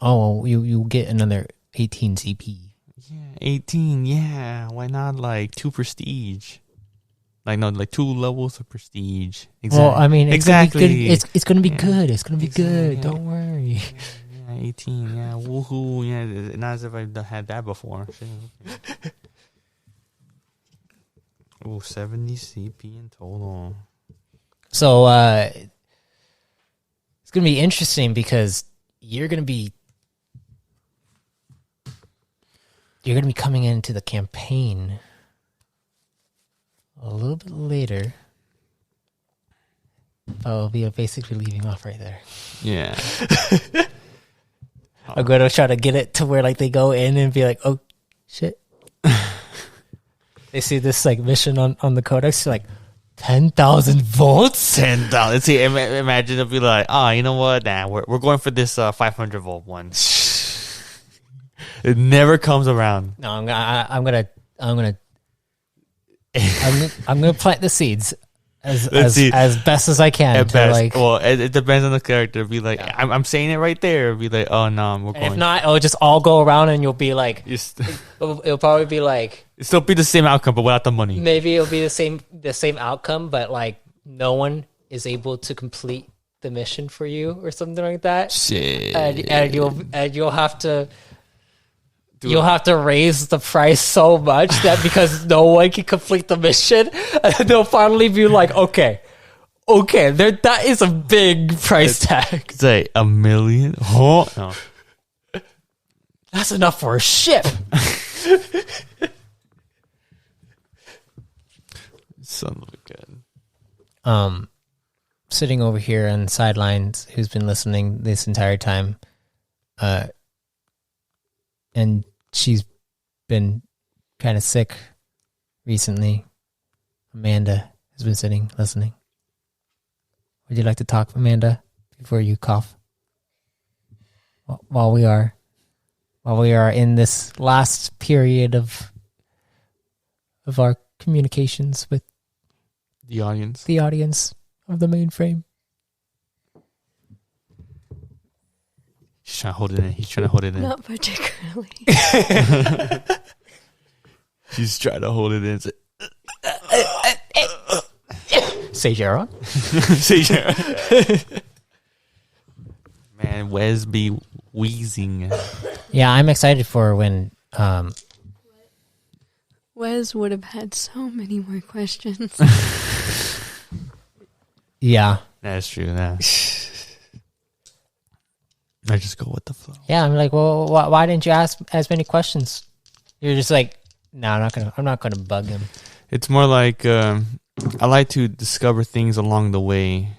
Oh, you get another 18 CP. Yeah, 18. Yeah, why not like 2 prestige? Like 2 levels of prestige. Exactly. Well, I mean, exactly. It's gonna be good. It's gonna be good. Yeah. Don't worry. Yeah, 18. Yeah, woohoo. Yeah, not as if I've had that before. Oh, 70 CP in total. So it's gonna be interesting because you're gonna be coming into the campaign a little bit later. I'll be basically leaving off right there. Yeah. I'm gonna try to get it to where like they go in and be like, oh shit. They see this like mission on the codex, like 10,000 volts. 10,000. See, imagine it'll be like, oh, you know what? Nah, we're going for this 500 volt one. It never comes around. No, I'm gonna plant the seeds as best as I can. At best. Like, well, it depends on the character. Be like, yeah. I'm saying it right there. Be like, oh no, we're going. If not, it'll just all go around, and you'll be like, it'll probably be like, it'll still be the same outcome, but without the money. Maybe it'll be the same outcome, but like no one is able to complete the mission for you or something like that. Shit. And you'll have to. You'll have to raise the price so much that because no one can complete the mission, and they'll finally be like, okay, that is a big price tag. It's like $1 million. Oh, no. That's enough for a ship. Son of a gun. Sitting over here on the sidelines, who's been listening this entire time, and she's been kind of sick recently. Amanda has been sitting, listening. Would you like to talk, Amanda, before you cough? While we are in this last period of our communications with the audience of the mainframe. He's trying to hold it in. Not particularly. She's trying to hold it in. Say Jaron. Say Jaron. Man, Wes be wheezing. Yeah, I'm excited for when... Wes would have had so many more questions. Yeah. That's true. Nah. I just go with the flow. Yeah, I'm like, well, why didn't you ask as many questions? You're just like, no, I'm not gonna bug him. It's more like I like to discover things along the way.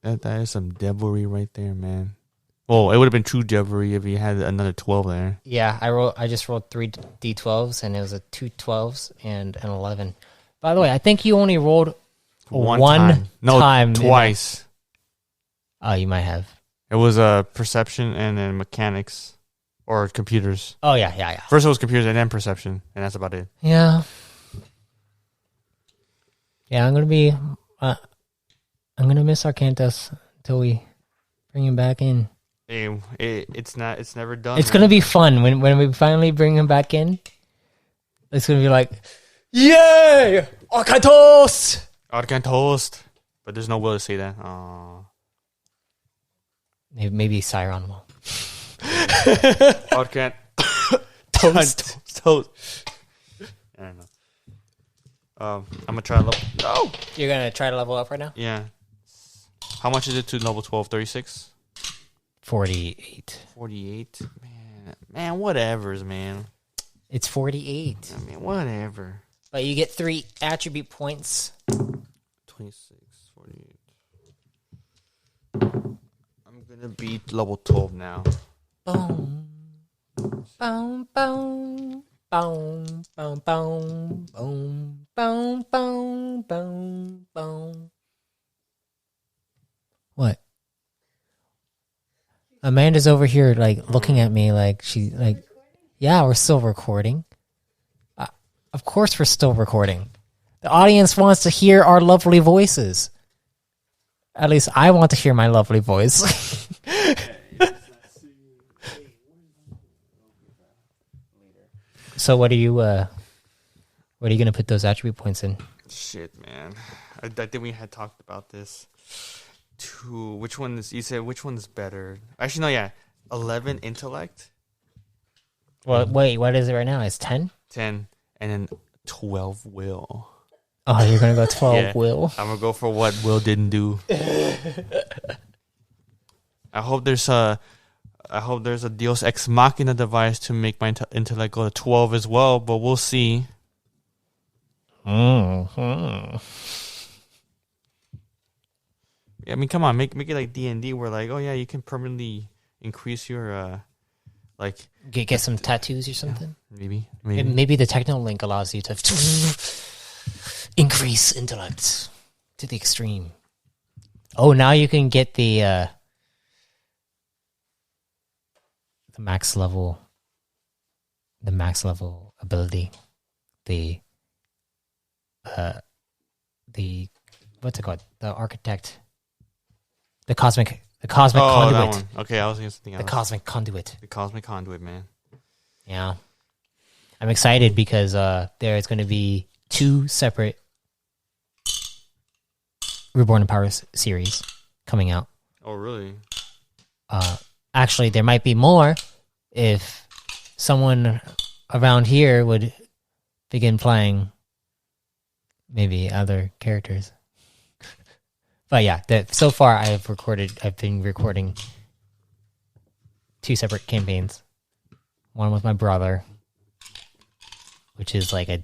That is some devilry right there, man. Well, it would have been true devilry if you had another 12 there. Yeah, I just rolled 3 d12s, and it was a 2 12s and an 11. By the way, I think you only rolled one time. No, twice. Oh, you might have. It was perception and then mechanics or computers. Oh, yeah. First it was computers and then perception, and that's about it. Yeah. Yeah, I'm gonna miss Arcantus until we bring him back in. Hey, it's never done. It's gonna be fun when we finally bring him back in. It's gonna be like, yay, Arcantus! Arcantost. But there's no will to say that. Aww. Maybe Siron will. Arcant. Toast. I don't know. I'm gonna try to level. No! You're gonna try to level up right now? Yeah. How much is it to level 12? 36? 48. 48? Man, whatevers, man. It's 48. I mean, whatever. But you get 3 attribute points. 26, 48. I'm gonna beat level 12 now. Boom. Boom, boom. Boom, boom, boom, boom, boom, boom, boom, boom. What? Amanda's over here, like, looking at me like she, like, yeah, we're still recording. Of course we're still recording. The audience wants to hear our lovely voices. At least I want to hear my lovely voice. So what are you gonna put those attribute points in? Shit, man. I think we had talked about this. Which one is, you said which one is better? Actually, no, yeah. 11 intellect. Well, wait, what is it right now? It's 10? 10. And then 12 will. Oh, you're gonna go 12 Yeah, will? I'm gonna go for what Will didn't do. I hope there's a Deus Ex Machina device to make my intellect go to 12 as well, but we'll see. Mm-hmm. I mean, come on, make it like D&D where like, oh yeah, you can permanently increase your like Get some tattoos or something? maybe. Maybe the Techno Link allows you to increase intellect to the extreme. Oh, now you can get the max level ability. The what's it called? The architect. The cosmic conduit. That one. Okay, I was thinking something else. The cosmic conduit. The cosmic conduit, man. Yeah. I'm excited because there's going to be 2 separate Reborn in Power series coming out. Oh, really? Actually, there might be more if someone around here would begin playing maybe other characters. But yeah, so far I've been recording 2 separate campaigns. One with my brother, which is like a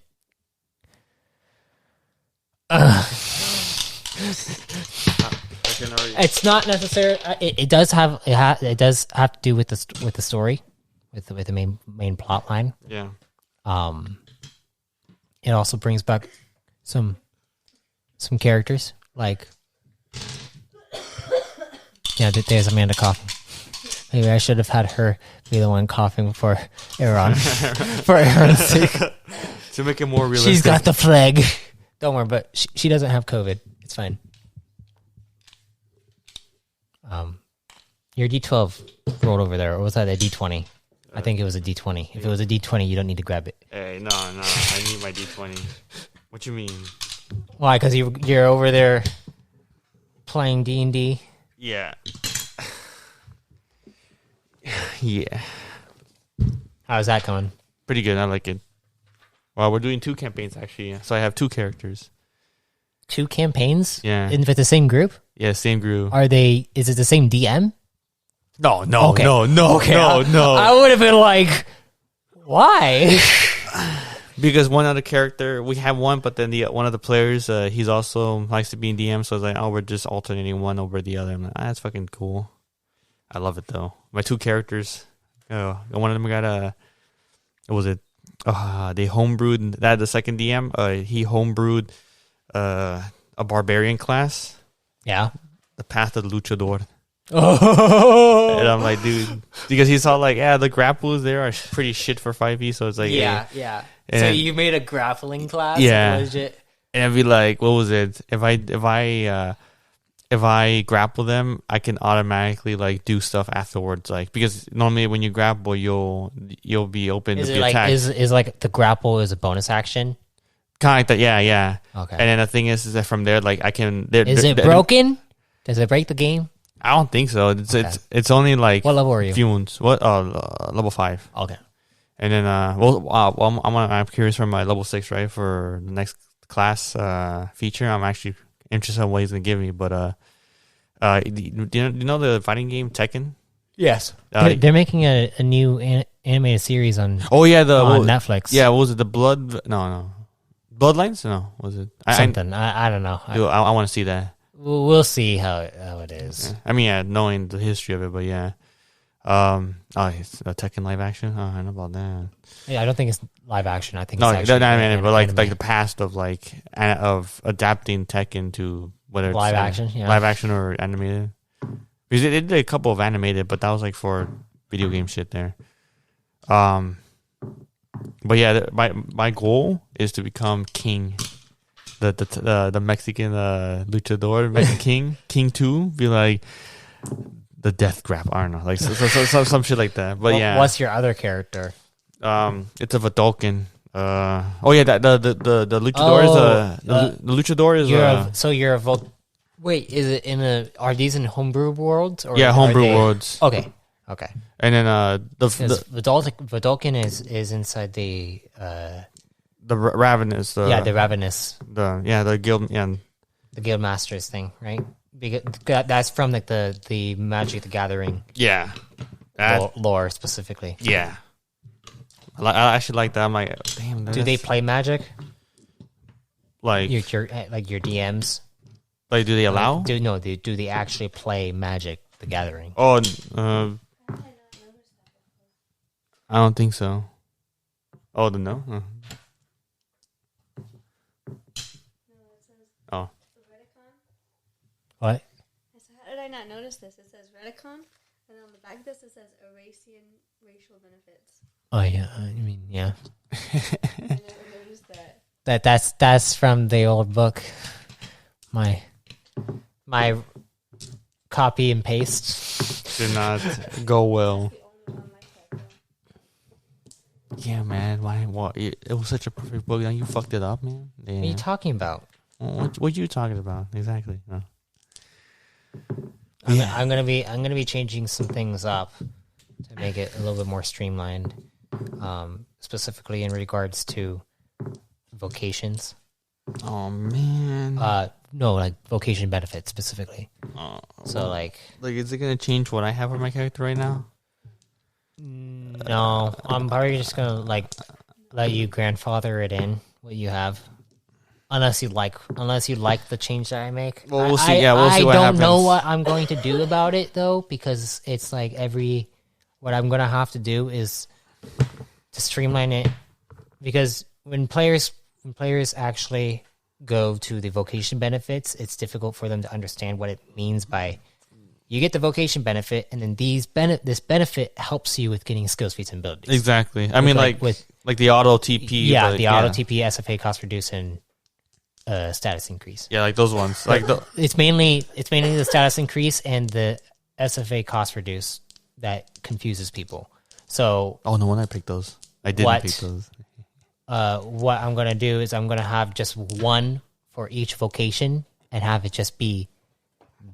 it's not necessary. It does have to do with the story, with the main plot line. Yeah. It also brings back some characters like. Yeah, there's Amanda coughing. Maybe I should have had her be the one coughing for Aaron. For Aaron's sake. To make it more realistic. She's got the plague. Don't worry, but she doesn't have COVID. It's fine. Your D12 rolled over there, or was that a D20? I think it was a D20. If it was a D20, you don't need to grab it. Hey, no, I need my D20. What you mean? Why? Because you're over there playing D&D? Yeah. Yeah. How's that going? Pretty good. I like it. Well, we're doing 2 campaigns, actually. So I have 2 characters. 2 campaigns? Yeah. With the same group? Yeah, same group. Is it the same DM? No, Okay. no. I would have been like, Why? Because one other character, we have one, but then one of the players, he's also likes to be in DM, so it's like, oh, we're just alternating one over the other. I'm like, that's fucking cool. I love it though. My two characters, one of them got what was it? They homebrewed that the second DM. He homebrewed a barbarian class. Yeah. The Path of the Luchador. Oh. And I'm like, dude, because he saw like, the grapples there are pretty shit for 5e, so it's like, Yeah. And so you made a grappling class? Yeah. Legit? And I'd be like, what was it? If I grapple them, I can automatically like do stuff afterwards. Like, because normally when you grapple, you'll be open Is to it be like attacked. is like the grapple is a bonus action? Kind of like that, yeah. Okay. And then the thing is that from there, like I can. Is it broken? Does it break the game? I don't think so. It's only like What level are you? few wounds. What? Level 5. Okay. And then I'm curious for my level 6, right? For the next class feature, I'm actually interested in what he's gonna give me. But do you know the fighting game Tekken? Yes. They're making a new animated series on Oh yeah, on Netflix. Yeah, what was it? The No. Bloodlines? No, was it? Something. I don't know. I want to see that. We'll see how it is. I mean, knowing the history of it, but yeah. It's a Tekken live action. Oh, I know about that. Yeah, I don't think it's live action. I think No, it's actually but like anime. the past of of adapting Tekken to whether it's Live action, yeah. live action or animated. Because they did a couple of animated, but that was like for video game shit there. But yeah, my goal is to become king, the Mexican luchador, Mexican King 2. Be like the death grab. I don't know, like some shit like that. But yeah, What's your other character? It's a Vidalcan. The luchador is the luchador is You're a wait, is it are these in homebrew worlds? Or homebrew are they- worlds. Okay. And then Vidalcan is inside the the Ravenous. the Ravenous, the guild. Yeah, the Guild Masters thing, right? Because that's from like the Magic the Gathering yeah, lore specifically. yeah. I actually like that. I'm like, damn. Do they play Magic? like Your DMs? like? Do they allow? Do they actually play Magic the Gathering? Oh, I don't think so. Oh, no. Oh, What? So how did I not notice this? It says Redicon, and on the back of this it says Erasian racial benefits. Oh yeah, I mean yeah. I never noticed that. That's from the old book. My copy and paste. did not go well. The only one like that. Yeah, man. Why? What? It was such a perfect book. And you fucked it up, man. Yeah. What are you talking about? What you talking about exactly? No. I'm gonna be changing some things up to make it a little bit more streamlined, specifically in regards to vocations. Oh man. No, like vocation benefits specifically. So like is it gonna change what I have for my character right now? no, I'm probably just gonna like let you grandfather it in what you have. Unless you like the change that I make. Well, we'll see. We'll see what I don't happens. know what I'm going to do about it though, because it's like what I'm gonna have to do is to streamline it. Because when players actually go to the vocation benefits, it's difficult for them to understand what it means by you get the vocation benefit, and then this benefit helps you with getting skills, feats, and abilities. Exactly. I mean, like the auto TP. Yeah, the auto TP, SFA cost reduce, and status increase. Yeah, like those ones. Like It's mainly the status increase and the SFA cost reduce that confuses people. So oh no, when I picked those, I didn't pick those. what I'm gonna do is I'm gonna have just one for each vocation and have it just be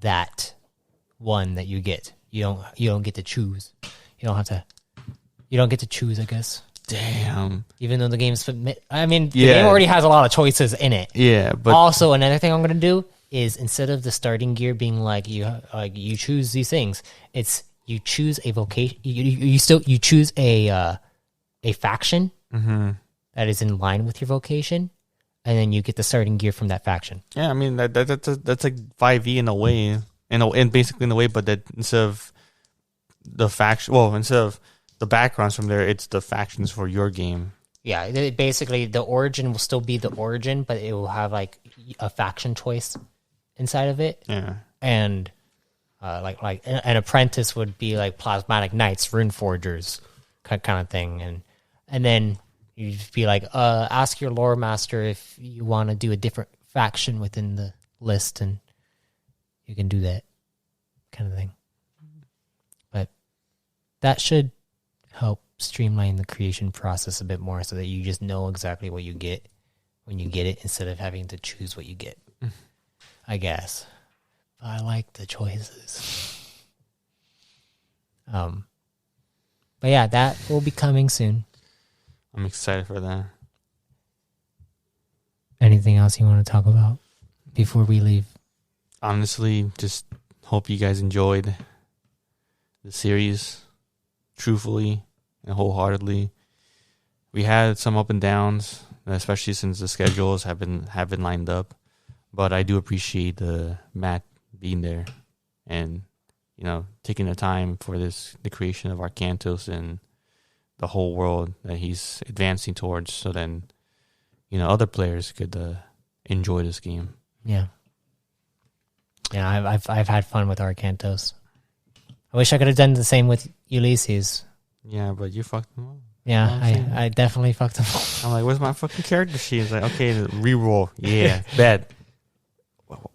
that one that you get. You don't get to choose. You don't get to choose, I guess. Damn. Even though the game's the game Yeah. already has a lot of choices in it. Yeah, but Also, another thing I'm gonna do is instead of the starting gear being like you choose these things, it's you choose a vocation. You choose a a faction that is in line with your vocation, and then you get the starting gear from that faction. Yeah, I mean that's like 5e in a way, and basically in a way, but that instead of the faction, instead of the backgrounds from there, it's the factions for your game. Yeah, basically the origin will still be the origin, but it will have like a faction choice inside of it. Yeah, and like an apprentice would be like plasmatic knights, rune forgers, kind of thing, and then you'd be like, ask your lore master if you want to do a different faction within the list, and you can do that kind of thing. But that should help streamline the creation process a bit more, so that you just know exactly what you get when you get it, instead of having to choose what you get. I guess. But I like the choices. But yeah, that will be coming soon. I'm excited for that. Anything else you want to talk about before we leave? Honestly, just hope you guys enjoyed the series, truthfully and wholeheartedly. We had some up and downs, especially since the schedules have been lined up. But I do appreciate Matt being there and, taking the time for the creation of Arcantos and the whole world that he's advancing towards, so then, other players could enjoy this game. Yeah. Yeah, I've had fun with Arcantos. I wish I could have done the same with Ulysses. Yeah, but you fucked him up. Yeah, I definitely fucked him up. I'm like, where's my fucking character sheet? He's like, okay, reroll. Yeah, bet.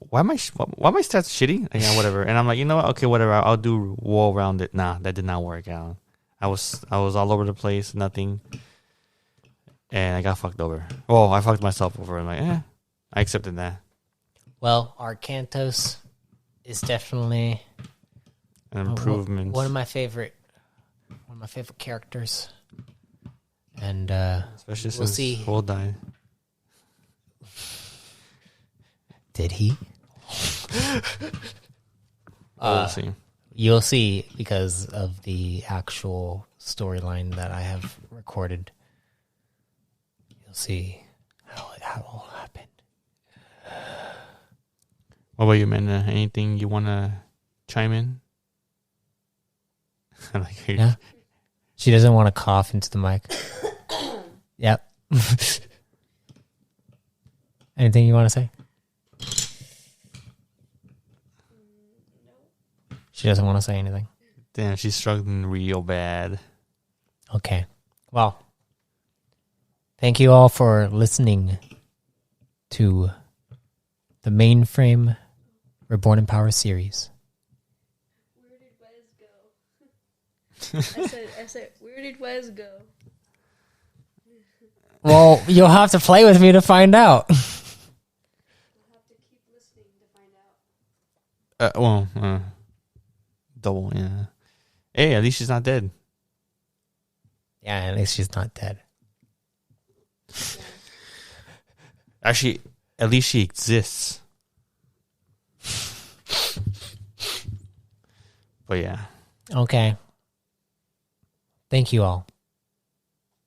Why am I stats shitty? Yeah, whatever. And I'm like, you know what? Okay, whatever. I'll do wall around it. Nah, that did not work out. I was all over the place, nothing, and I got fucked over. Well, I fucked myself over. I'm like, I accepted that. Well, Arcantos is definitely An improvement. One of my favorite characters, and especially we'll since see. Will died. Did he? We'll see. You'll see, because of the actual storyline that I have recorded. You'll see how it all happened. What about you, Amanda? Anything you want to chime in? Yeah. She doesn't want to cough into the mic. Yep. Anything you want to say? She doesn't want to say anything. Damn, she's struggling real bad. Okay. Well, thank you all for listening to the Mainframe Reborn in Power series. Where did Wes go? I said, where did Wes go? Well, you'll have to play with me to find out. We'll have to keep listening to find out. Double, yeah. Hey, at least she's not dead. Yeah, at least she's not dead. Actually, at least she exists. But yeah. Okay. Thank you all.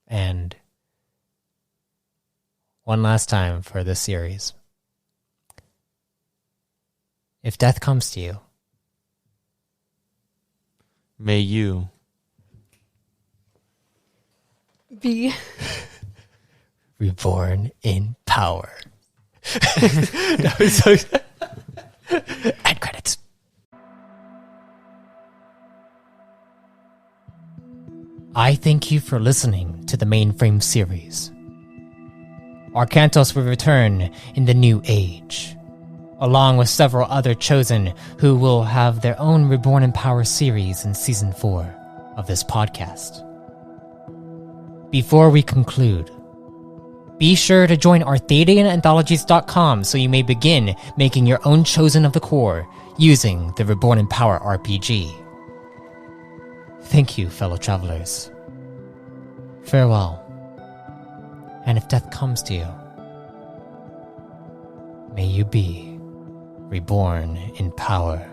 And one last time for this series. If death comes to you, May you be reborn in power. That was so End credits. I thank you for listening to the Mainframe series. Arcantos will return in the new age, along with several other chosen who will have their own Reborn in Power series in Season 4 of this podcast. Before we conclude, be sure to join ArthadianAnthologies.com so you may begin making your own Chosen of the Core using the Reborn in Power RPG. Thank you, fellow travelers. Farewell. And if death comes to you, may you be reborn in power.